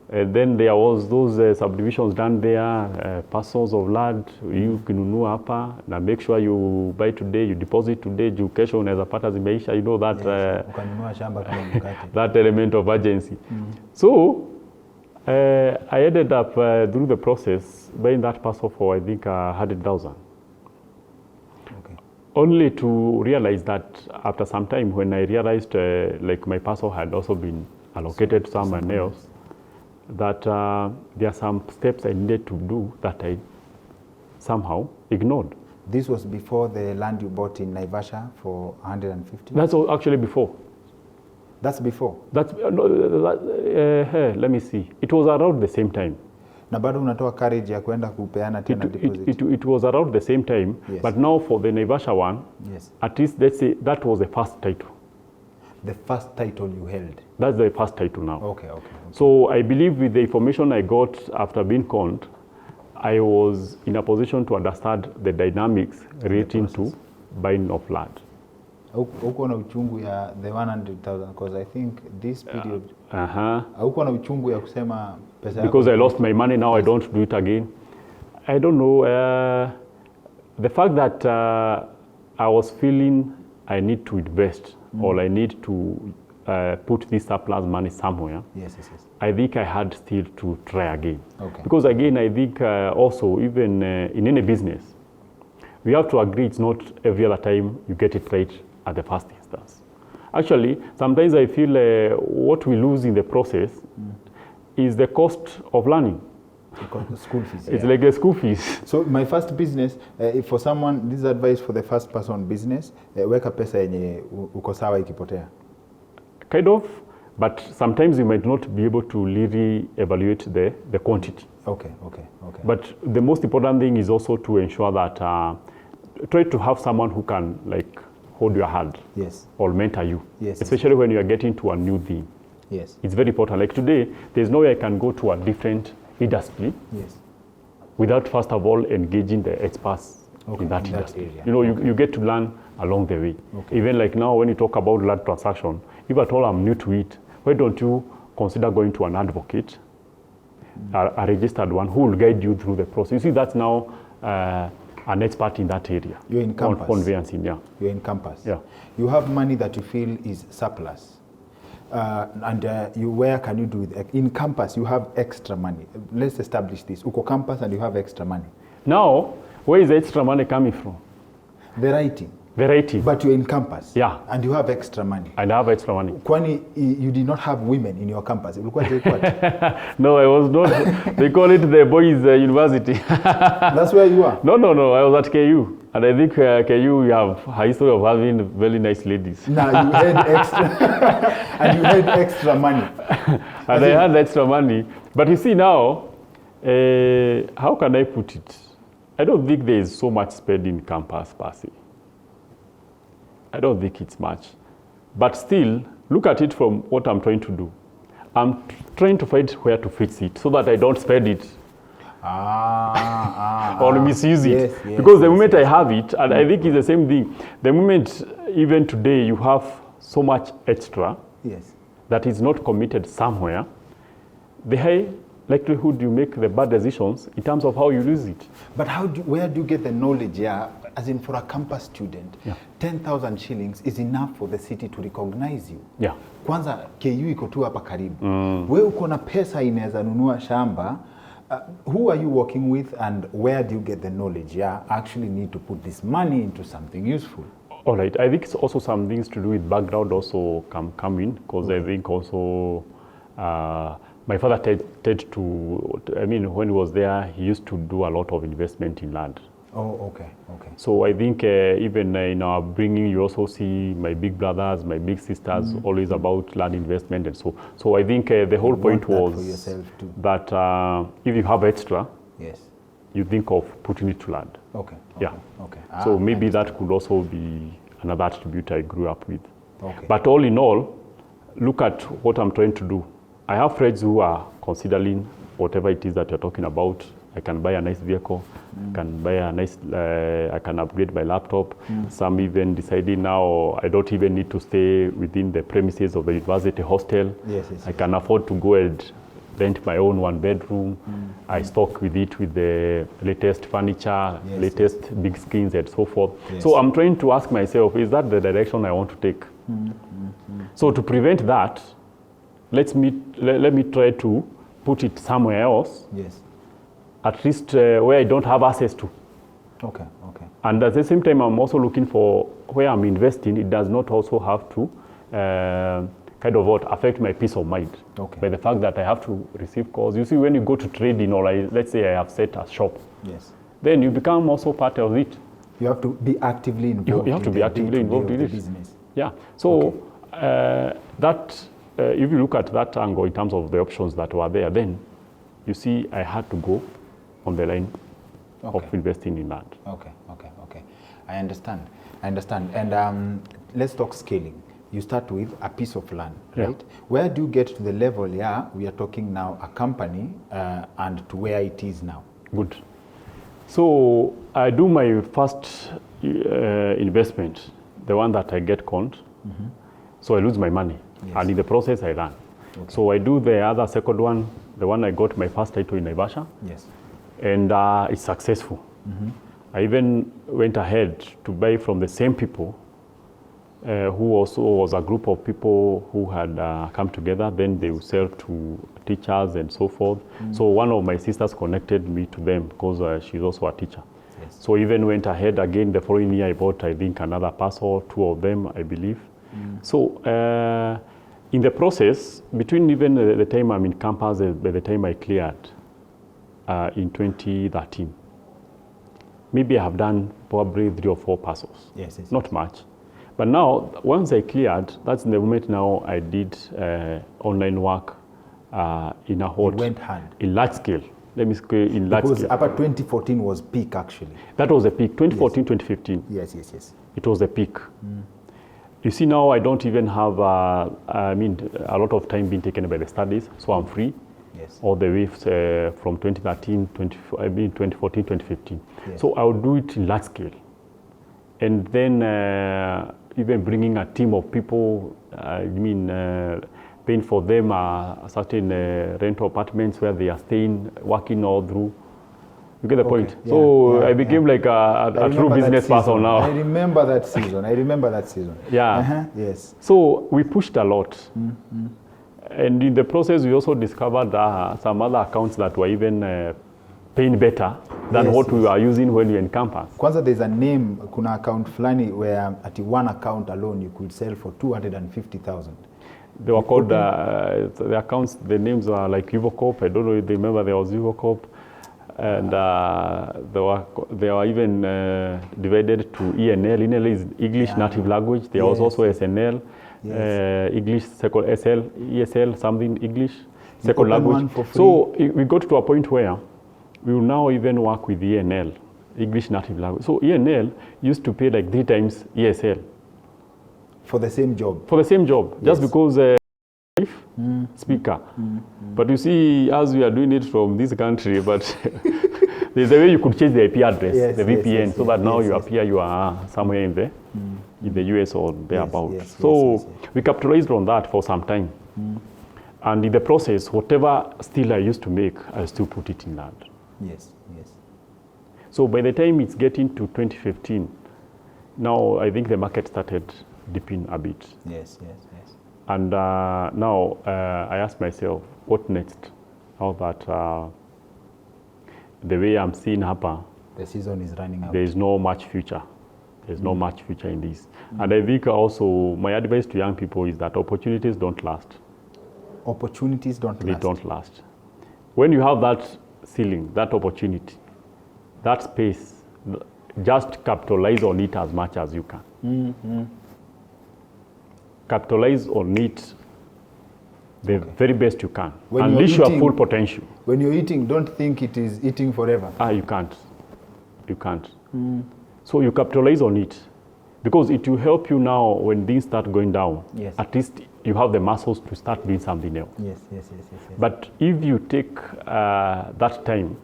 And then there was those subdivisions down there, parcels of land, you kinunua hapa, na make sure you buy today, you deposit today, juu kesho unaweza pata zimeisha, you know that, ukanunua shamba kama mkate. that element of urgency. So I ended up through the process buying that parcel for I think 100,000. Okay. Only to realize that after some time when I realized like my parcel had also been allocated to someone else, that there are some steps I needed to do that I somehow ignored. This was before the land you bought in Naivasha for 150? That's actually before. That's before? That's, let me see. It was around the same time. Na bado unatoa courage ya kwenda kupeana tena deposit? It was around the same time, yes. But now for the Naivasha one, yes. At least let's say that was the first title. The first title you held? That's the first title now. Okay. So I believe with the information I got after being conned, I was in a position to understand the dynamics relating to buying of land. Haukuwa na uchungu ya the 100,000 because I think this period haukuwa na uchungu ya kusema pesa because I lost my money now, I don't do it again. I don't know. The fact that I was feeling I need to invest or I need to put this surplus money somewhere. Yes. I think I had still to try again. Okay. Because again, I think also even in any business, we have to agree it's not every other time you get it right at the first instance. Actually, sometimes I feel what we lose in the process is the cost of learning. School fees. It's like the school fees. So my first business, for someone, this is advice for the first person business, weka pesa yenye uko sawa ikipotea. Kind of, but sometimes you might not be able to really evaluate the quantity. Okay. But the most important thing is also to ensure that try to have someone who can like hold your hand. Yes. Or mentor you. Yes. Especially when you are getting to a new thing. Yes. It's very important. Like today, there's no way I can go to a different industry. Yes. Without first of all engaging the experts in that industry. Area. You know, you get to learn along the way. Okay. Even like now when you talk about land transaction, if at all I'm new to it, why don't you consider going to an advocate, a registered one who will guide you through the process. You see, that's now an expert in that area. You're in campus. Conveyancing, yeah. You're in campus. Yeah. You have money that you feel is surplus. Where can you do it? In campus, you have extra money. Let's establish this. Uko campus and you have extra money. Now, where is the extra money coming from? Variety. But you're in campus. Yeah. And you have extra money. And I have extra money. Kwani, you did not have women in your campus. No, I was not. They call it the boys' university. That's where you are? No. I was at KU. And I think KU, we have a history of having very nice ladies. Now you had extra. And you had extra money. And I had extra money. But you see now, how can I put it? I don't think there is so much spending in campus per se. I don't think it's much. But still, look at it from what I'm trying to do. I'm trying to find where to fix it so that I don't spend it or misuse it. Yes, because the moment I have it, and I think it's the same thing, the moment even today you have so much extra that is not committed somewhere, the high likelihood you make the bad decisions in terms of how you use it. But where do you get the knowledge? As in for a campus student, 10,000 shillings is enough for the city to recognize you. Yeah. Kwanza KU iko tu hapa karibu. Wewe uko na pesa inaweza nunua shamba. Who are you working with and where do you get the knowledge? I actually need to put this money into something useful. All right. I think it's also some things to do with background also come in because I think also my father tended to, when he was there, he used to do a lot of investment in land. Oh, okay. So I think even in our bringing, you also see my big brothers, my big sisters, always about land investment and so. So I think the whole point was that if you have extra, you think of putting it to land. Okay. So maybe that could also be another attribute I grew up with. Okay. But all in all, look at what I'm trying to do. I have friends who are considering whatever it is that you're talking about. I can buy a nice vehicle, I can buy a nice, I can upgrade my laptop. Some even deciding now I don't even need to stay within the premises of the university hostel. I can afford to go and rent my own 1 bedroom. I stock with it with the latest furniture, latest big screens and so forth. So I'm trying to ask myself, is that the direction I want to take? So to prevent that, let me try to put it somewhere else. At least where I don't have access to. Okay. And at the same time, I'm also looking for where I'm investing. It does not also have to kind of what affect my peace of mind by the fact that I have to receive calls. You see, when you go to trading, or let's say I have set a shop, then you become also part of it. You have to be actively involved. You have to be actively involved in the it. Business. Yeah. So if you look at that angle in terms of the options that were there, then you see I had to go on the line of investing in land. Okay. I understand. And let's talk scaling. You start with a piece of land, right? Yeah. Where do you get to the level, we are talking now a company and to where it is now? Good. So I do my first investment, the one that I get conned. So I lose my money. And in the process I learn. So I do the other second one, the one I got my first title in Naivasha. And it's successful. I even went ahead to buy from the same people who also was a group of people who had come together. Then they would sell to teachers and so forth. So one of my sisters connected me to them because she's also a teacher. So even went ahead again the following year. I bought, I think, another parcel, 2 of them, I believe. So in the process, between even the time I'm in campus, by the time I cleared in 2013, maybe I have done probably 3 or 4 parcels. Not much. But now, once I cleared, that's the moment now I did online work in a whole, in large scale. Let me say in large scale. Because about 2014 was peak, actually. That was a peak, 2014, 2015. Yes. It was the peak. You see, now I don't even have, a lot of time being taken by the studies, so I'm free. All the way from 2013, 2014, 2015. So I would do it in large scale. And then even bringing a team of people, paying for them certain rental apartments where they are staying, working all through. You get the point? So I became like a true business person now. I remember that season. Yes. So we pushed a lot. And in the process, we also discovered some other accounts that were even paying better than what we were using when we were in campus. Kwanza, there's a name, kuna account flani where at one account alone you could sell for 250,000. They were called, the accounts, the names are like Uvocop. I don't know if they remember there was Uvocop. And they were even divided to ENL. ENL is English native language. There was also SNL. English second ESL, something English second language. So we got to a point where we will now even work with ENL, English native language. So ENL used to pay like 3 times ESL. For the same job? For the same job, just because speaker. But you see, as we are doing it from this country, but there's a way you could change the IP address, the VPN, so that now you appear you are somewhere in the US or thereabouts. So we capitalized on that for some time. And in the process, whatever still I used to make, I still put it in land. So by the time it's getting to 2015, now I think the market started dipping a bit. And now I ask myself, what next? Now that the way I'm seeing happen, the season is running out. There is no much future. There's no much future in this. And I think also my advice to young people is that opportunities don't last. Opportunities don't last? They don't last. When you have that ceiling, that opportunity, that space, just capitalize on it as much as you can. Capitalize on it the very best you can. Unleash your full potential. When you're eating, don't think it is eating forever. You can't. So you capitalize on it because it will help you now when things start going down. At least you have the muscles to start doing something else. But if you take that time,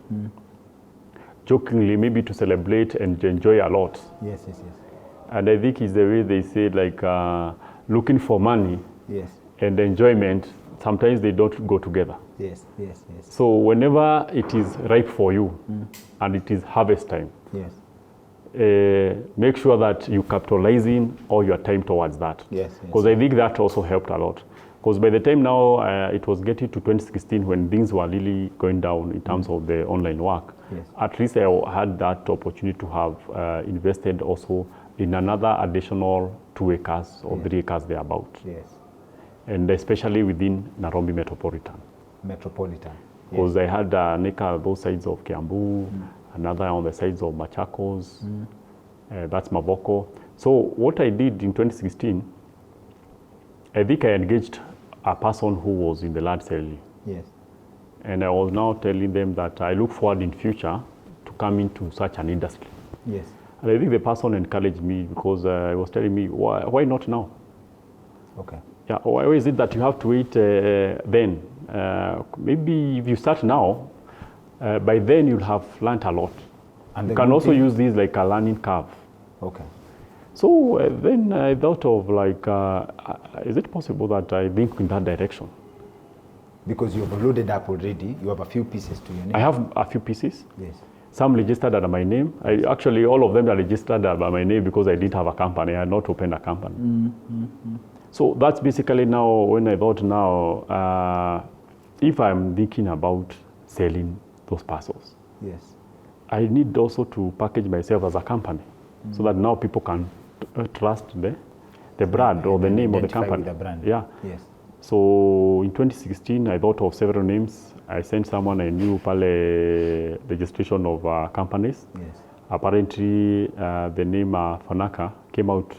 jokingly, maybe to celebrate and enjoy a lot. And I think it's the way they say, like, looking for money and enjoyment, sometimes they don't go together. So whenever it is ripe for you and it is harvest time, make sure that you capitalizing all your time towards that. Because I think that also helped a lot. Because by the time now it was getting to 2016 when things were really going down in terms of the online work, at least I had that opportunity to have invested also in another additional 2 acres or 3 acres thereabout. and especially within Nairobi metropolitan. Metropolitan. Because I had an acre both sides of Kiambu, another on the sides of Machakos, that's Mavoko. So what I did in 2016, I think I engaged a person who was in the land selling. Yes. And I was now telling them that I look forward in future to come into such an industry. Yes. And I think the person encouraged me because he was telling me, why not now? Okay. Yeah, why is it that you have to wait then? Maybe if you start now, by then you'll have learned a lot. And you can also use this like a learning curve. Okay. So then I thought of like, is it possible that I think in that direction? Because you've loaded up already, you have a few pieces to your name. I have a few pieces. Yes. Some registered under my name. Actually, all of them are registered by my name because I didn't have a company. I had not opened a company. So that's basically now when I thought now, if I'm thinking about selling those parcels, yes, I need also to package myself as a company so that now people can trust the brand or the name of the company. With the brand. Yeah. Yes. So in 2016, I thought of several names. I sent someone I knew pale registration of companies. Yes. Apparently, the name Fanaka came out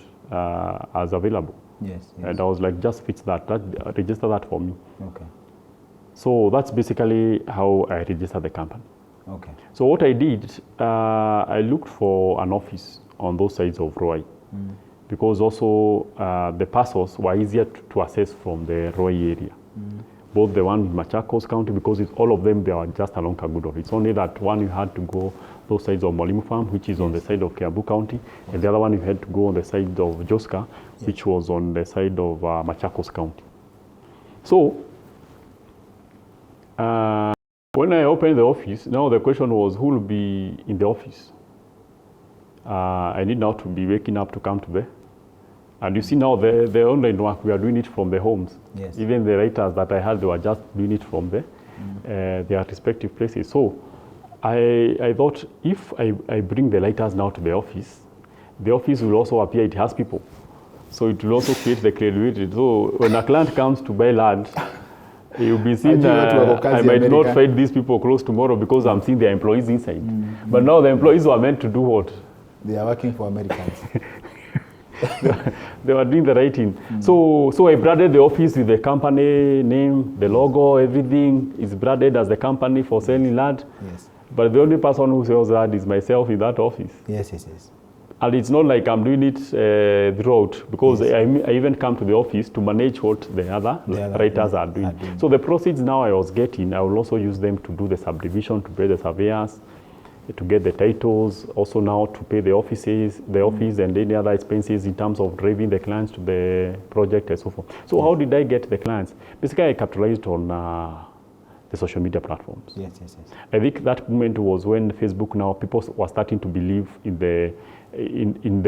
as available. Yes, yes. And I was like, just fix that, register that for me. Okay. So that's basically how I registered the company. Okay. So what I did, I looked for an office on those sides of Roy. Because also the parcels were easier to access from the Roy area. Both the one in Machakos County, because all of them, they are just along Kagudo. It's only that one you had to go those sides of Mwalimu Farm, which is on the side of Kiambu County, and the other one you had to go on the side of Joska, which was on the side of Machakos County. So when I opened the office, now the question was who will be in the office? I need now to be waking up to come to there. And you see now the online work, we are doing it from the homes. Yes. Even the writers that I had, they were just doing it from their respective places. So I thought if I bring the writers now to the office will also appear, it has people. So it will also create the credibility. So when a client comes to buy land, you'll be seeing I might not find these people close tomorrow because I'm seeing their employees inside. But now the employees were meant to do what? They are working for Americans. They were doing the writing. So I branded the office with the company name, the logo, everything is branded as the company for selling land. Yes. But the only person who sells land is myself in that office. Yes, yes, yes. And it's not like I'm doing it throughout, because I even come to the office to manage what the other writers are doing. So the proceeds now I was getting, I will also use them to do the subdivision, to pay the surveyors, to get the titles, also now to pay the office and any other expenses in terms of driving the clients to the project and so forth. So how did I get the clients? Basically, I capitalized on the social media platforms. Yes, yes, yes. I think that moment was when Facebook now, people were starting to believe in the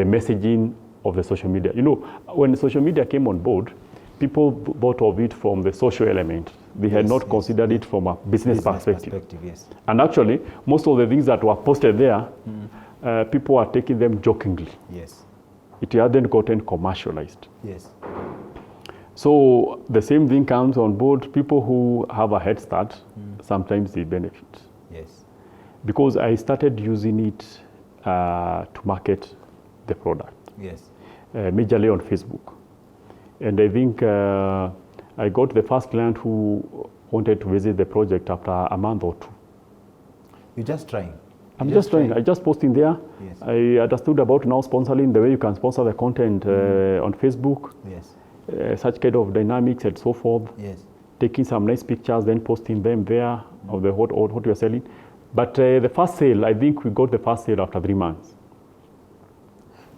messaging of the social media. You know, when social media came on board, people thought of it from the social element. They had not considered it from a business perspective. Yes. And actually, most of the things that were posted there, people are taking them jokingly. Yes. It hadn't gotten commercialized. Yes. So the same thing comes on board. People who have a head start, sometimes they benefit. Yes. Because I started using it to market the product. Yes. Majorly on Facebook. And I think I got the first client who wanted to visit the project after a month or two. You're just trying? I'm just trying. I just posted there. Yes. I understood about now sponsoring, the way you can sponsor the content on Facebook. Yes. Such kind of dynamics and so forth. Yes. Taking some nice pictures, then posting them there of the what you're selling. But the first sale, I think we got the first sale after 3 months.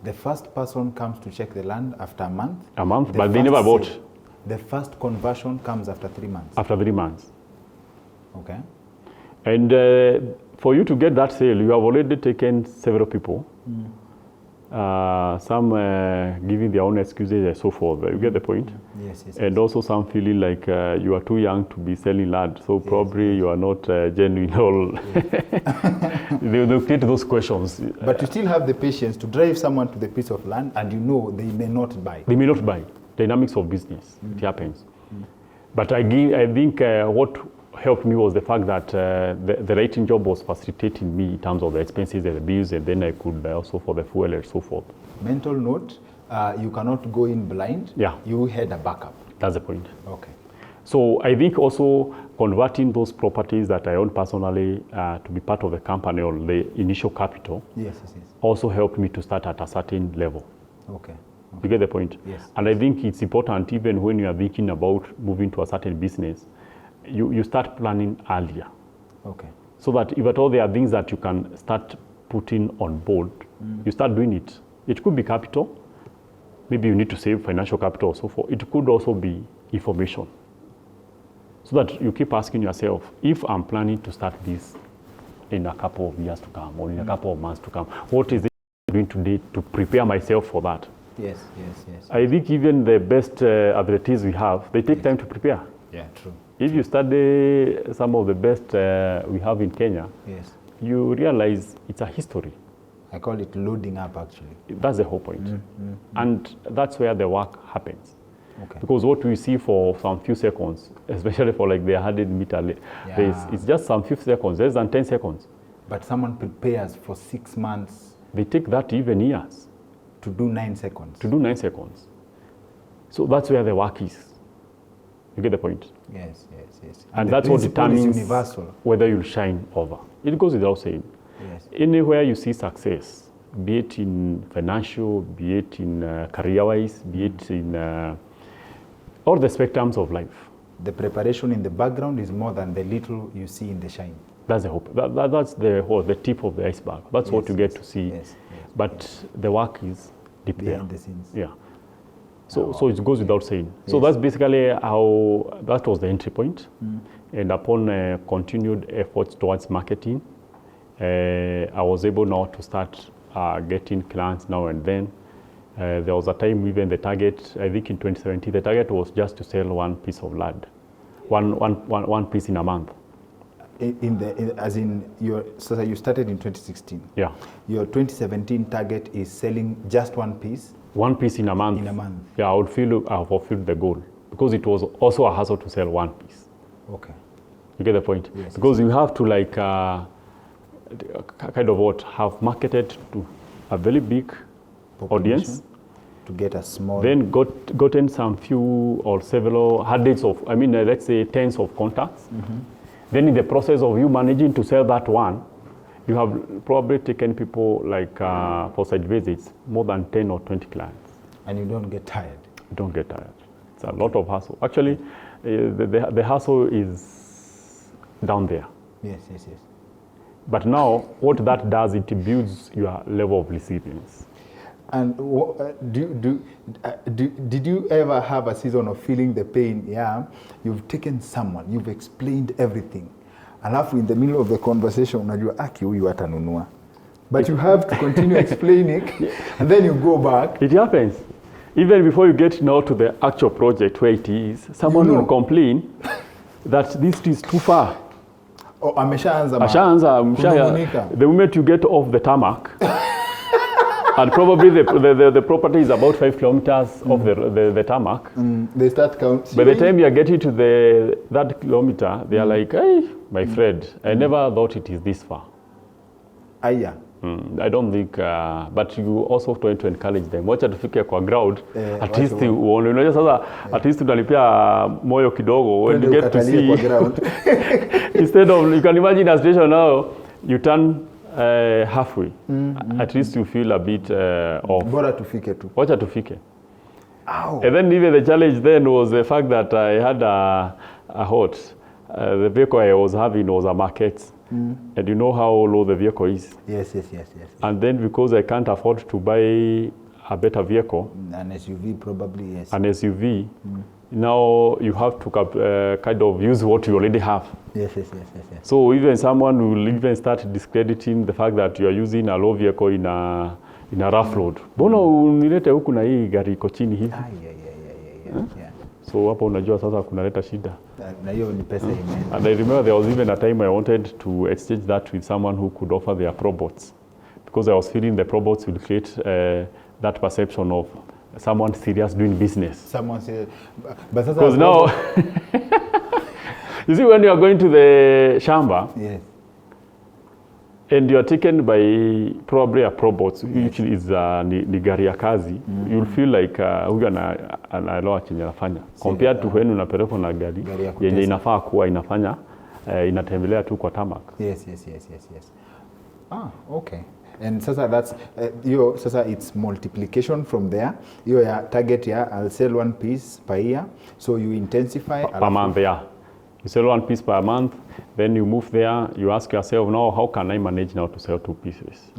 The first person comes to check the land after a month? A month, but they never bought. The first conversion comes after 3 months? After 3 months. Okay. And for you to get that sale, you have already taken several people. Some giving their own excuses and so forth. You get the point? Yes, yes. And also some feeling like you are too young to be selling land, so probably you are not genuine. They'll create those questions. But you still have the patience to drive someone to the piece of land, and you know they may not buy. They may not buy. dynamics of business. It happens. But I think what helped me was the fact that the writing job was facilitating me in terms of the expenses and the bills, and then I could also for the fuel and so forth. Mental note, you cannot go in blind. Yeah. You had a backup. That's the point. Okay. So I think also converting those properties that I own personally to be part of the company or the initial capital also helped me to start at a certain level. Okay. You get the point? Yes. And I think it's important even when you are thinking about moving to a certain business, you start planning earlier. Okay. So that if at all there are things that you can start putting on board, you start doing it. It could be capital. Maybe you need to save financial capital or so forth. It could also be information. So that you keep asking yourself, if I'm planning to start this in a couple of years to come or in a couple of months to come, what is it I'm doing today to prepare myself for that? Yes. I think even the best athletes we have, they take time to prepare. Yeah, true. If you study some of the best we have in Kenya, you realize it's a history. I call it loading up, actually. That's the whole point. And that's where the work happens. Okay. Because what we see for some few seconds, especially for like the 100-meter race, it's just some few seconds, less than 10 seconds. But someone prepares for 6 months. They take that even years. To do 9 seconds. To do 9 seconds. So that's where the work is. You get the point? Yes. And that's what determines universal. Whether you'll shine over. It goes without saying. Yes. Anywhere you see success, be it in financial, be it in career-wise, be it in all the spectrums of life. The preparation in the background is more than the little you see in the shine. That's the hope. That's the tip of the iceberg. That's what you get to see. But the work is deep behind there. the scenes. Yeah. So it goes without saying. So that's basically how that was the entry point. And upon continued efforts towards marketing, I was able now to start getting clients now and then. There was a time even the target, I think in 2017, the target was just to sell one piece of land, one piece in a month. So you started in 2016. Yeah. Your 2017 target is selling just one piece. One piece in a month. In a month. Yeah, I would feel I fulfilled the goal because it was also a hassle to sell one piece. Okay. You get the point? Yes. Because you have to like kind of have marketed to a very big audience to get a small. Then gotten some few or several hundreds of, let's say tens of contacts. Then in the process of you managing to sell that one, you have probably taken people like for site visits, more than 10 or 20 clients. And you don't get tired? You don't get tired. It's a lot of hassle. Actually, the hassle is down there. Yes. But now, what that does, it builds your level of resilience. And did you ever have a season of feeling the pain? Yeah, you've taken someone, you've explained everything. Alafu in the middle of the conversation, unajua aki huyu hatanunua. But you have to continue explaining, and then you go back. It happens. Even before you get now to the actual project where it is, someone will complain that this is too far. Oh, ameshaanza. The moment you get off the tarmac, and probably the property is about 5 kilometers off the tarmac. They start counting. By the time you are getting to that kilometer, they are like, hey, my friend, I never thought it is this far. Aya. I don't think, but you also try to encourage them. Wacha tufike kwa ground, at least uone. Unajua sasa, at least unalipia moyo kidogo when you get to see. Instead of, you can imagine a situation now, you turn halfway. At least you feel a bit off. Bora tufike tu. Wacha tufike. Ow. And then even the challenge then was the fact that I had a hot. The vehicle I was having was a market. And you know how low the vehicle is. Yes. And then because I can't afford to buy a better vehicle. An SUV probably, yes. An SUV. Now you have to kind of use what you already have. Yes. So even someone will even start discrediting the fact that you are using a low vehicle in a rough road. Mbona unilete huku na hii gari iko chini hivi? Yeah. So hapo unajua sasa kunaleta shida. Na hiyo ni pesa imeenda. And I remember there was even a time I wanted to exchange that with someone who could offer their probots. Because I was feeling the probots will create that perception of someone serious doing business. Someone serious. But because now, you see, when you are going to the shamba, yes, and you are taken by probably a probot, which is ni gari ya kazi, you'll feel like huyu anaelewa chenye anafanya compared to when unapelekwa na gari yenye inafaa kuwa inafanya inatembelea tu kwa tarmac. Yes. Okay. And sasa that's hiyo sasa it's multiplication from there. Hiyo ya target ya I'll sell one piece per year, so you intensify per month. Yeah, you sell one piece per month, then you move there, you ask yourself, now how can I manage now to sell 2 pieces?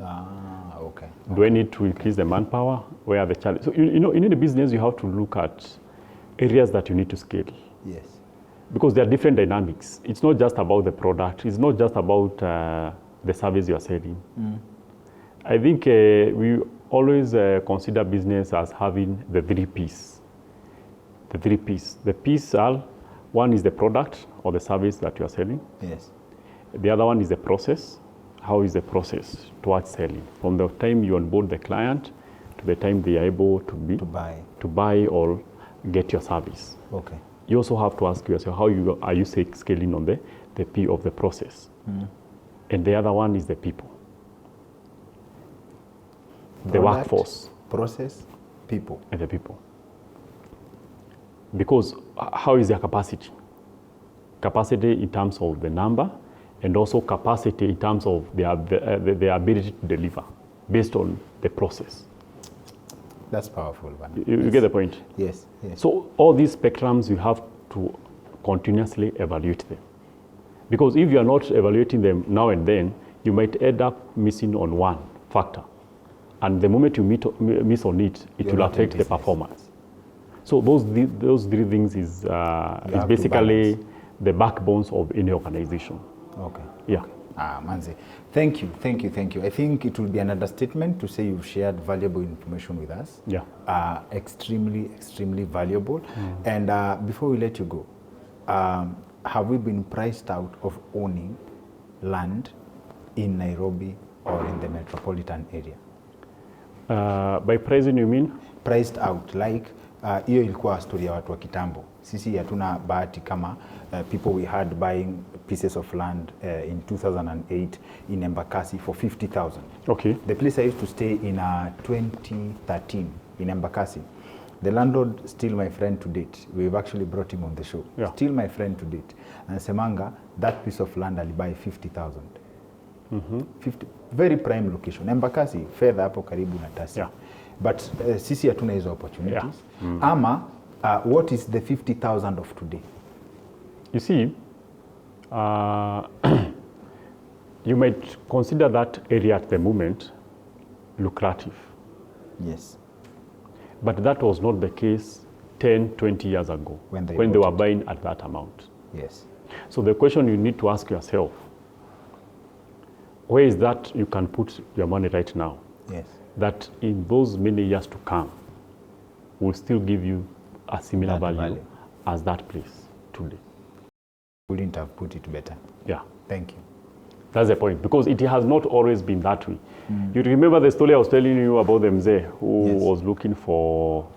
Okay. Do I need to increase the manpower? Where are the challenges? So in the business you have to look at areas that you need to scale. Yes. Because there are different dynamics. It's not just about the product. It's not just about the service you are selling. I think we always consider business as having the 3 P's. The 3 P's. The P's are, one is the product or the service that you are selling. Yes. The other one is the process. How is the process towards selling? From the time you onboard the client to the time they are able to buy or get your service. Okay. You also have to ask yourself, how are you scaling on the P of the process? And the other one is the people. The workforce. Process, people. And the people. Because how is their capacity? Capacity in terms of the number, and also capacity in terms of their ability to deliver based on the process. That's powerful. You get the point? Yes. So all these spectrums, you have to continuously evaluate them. Because if you are not evaluating them now and then, you might end up missing on one factor. And the moment you miss on it, it will affect the performance. So those 3 things is basically the backbones of any organization. Okay. Yeah. Manzi, thank you. I think it will be an understatement to say you've shared valuable information with us. Yeah. Extremely valuable. And before we let you go, have we been priced out of owning land in Nairobi or in the metropolitan area? By pricing you mean? Priced out, like hiyo ilikuwa story ya watu wa kitambo. Sisi hatuna bahati kama people we had buying pieces of land in 2008 in Embakasi for 50,000. Okay. The place I used to stay in 2013 in Embakasi. The landlord, still my friend to date. We've actually brought him on the show. Yeah. Still my friend to date. And Semanga, that piece of land alibuy 50,000. 50, very prime location. Embakasi, fedha hapo karibu na Tasi. Yeah. But sisi hatuna hizo opportunities. Yeah. Ama, what is the 50,000 of today? You see, you might consider that area at the moment lucrative. Yes. But that was not the case 10, 20 years ago when they were buying at that amount. Yes. So the question you need to ask yourself, where is that you can put your money right now? Yes. That in those many years to come will still give you a similar value as that place today. Wouldn't have put it better. Yeah. Thank you. That's the point, because it has not always been that way. You remember the story I was telling you about the mzee who was looking for,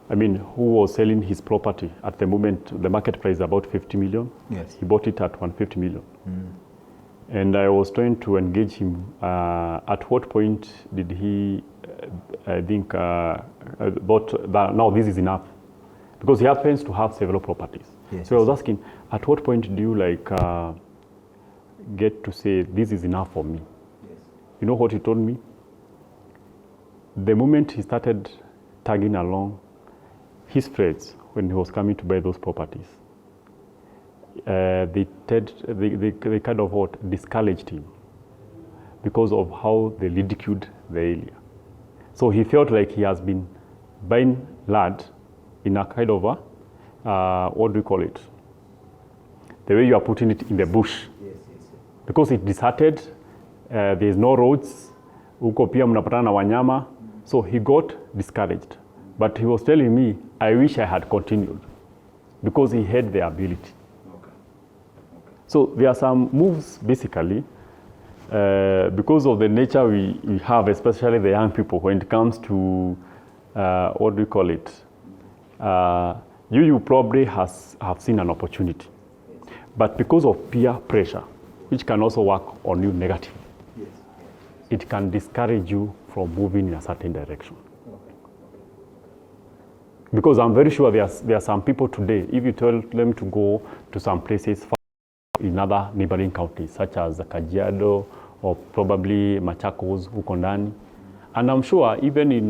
who was selling his property at the moment, the market price is about 50 million. Yes. He bought it at 150 million. And I was trying to engage him. At what point did he, bought that, now this is enough? Because he happens to have several properties. Yes. So I was asking, at what point do you get to say, this is enough for me? Yes. You know what he told me? The moment he started tagging along his friends when he was coming to buy those properties, they kind of discouraged him because of how they ridiculed the area. So he felt like he has been buying land in a kind of what do you call it? The way you are putting it in the bush. Yes. Because it deserted, there's no roads, huko pia mnapatana na wanyama, so he got discouraged. But he was telling me, I wish I had continued, because he had the ability. Okay. So there are some moves, basically, because of the nature we have, especially the young people, when it comes to what do you call it? You probably have seen an opportunity, but because of peer pressure, which can also work on you negatively, it can discourage you from moving in a certain direction. Because I'm very sure there are some people today, if you tell them to go to some places in other neighboring counties, such as Kajiado or probably Machakos, Ukondani, and I'm sure even in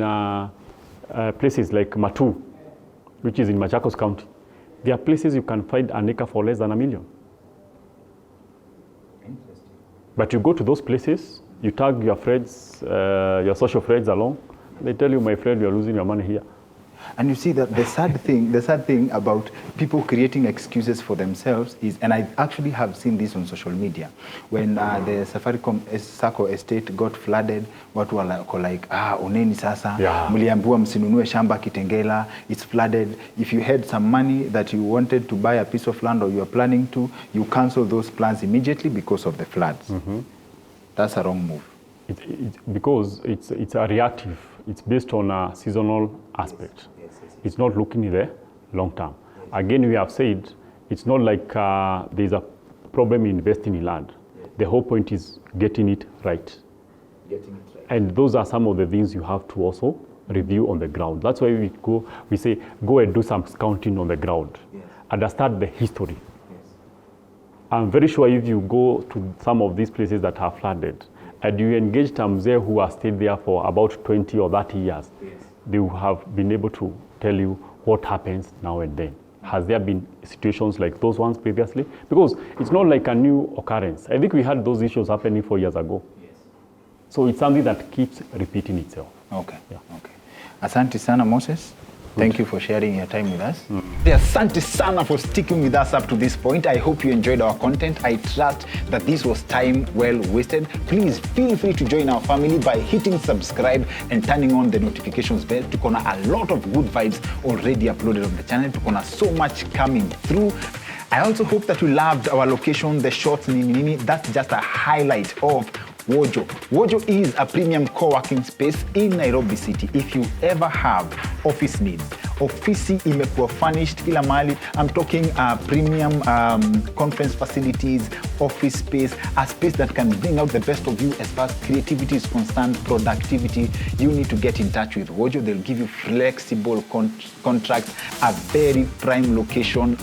places like Matu, which is in Machakos County, there are places you can find an acre for less than $1 million. But you go to those places, you tag your friends, your social friends along, they tell you, my friend, you're losing your money here. And you see that the sad thing about people creating excuses for themselves is, and I actually have seen this on social media, when the Safaricom Sacco estate got flooded, watu wako like, oneni sasa, mliambiwa msinunue shamba Kitengela, it's flooded. If you had some money that you wanted to buy a piece of land or you are planning to, you cancel those plans immediately because of the floods. That's a wrong move. Because it's a reactive. It's based on a seasonal aspect. It's not looking in the long term. Again, we have said, it's not like there's a problem investing in land. The whole point is getting it right. And those are some of the things you have to also review on the ground. That's why we say, go and do some scouting on the ground. Understand the history. I'm very sure if you go to some of these places that have flooded, and you engage Tamze who have stayed there for about 20 or 30 years, they will have been able to tell you what happens now and then. Has there been situations like those ones previously? Because it's not like a new occurrence. I think we had those issues happening 4 years ago. So it's something that keeps repeating itself. Okay. Asante sana, Moses. Thank you for sharing your time with us. Asante sana for sticking with us up to this point. I hope you enjoyed our content. I trust that this was time well wasted. Please feel free to join our family by hitting subscribe and turning on the notifications bell. Tukona a lot of good vibes already uploaded on the channel. Tukona so much coming through. I also hope that you loved our location, the shots, nini. That's just a highlight of Wojo. Wojo is a premium co-working space in Nairobi City. If you ever have office needs, ofisi imekuwa furnished kila mahali. I'm talking premium conference facilities, office space, a space that can bring out the best of you as far as creativity is concerned, productivity. You need to get in touch with Wojo. They'll give you flexible contracts, a very prime location,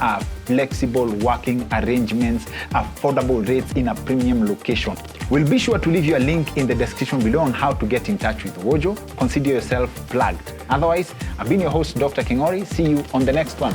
flexible working arrangements, affordable rates in a premium location. We'll be sure to leave you a link in the description below on how to get in touch with Wojo. Consider yourself plugged. Otherwise, I've been your host, Dr. Kingori. See you on the next one.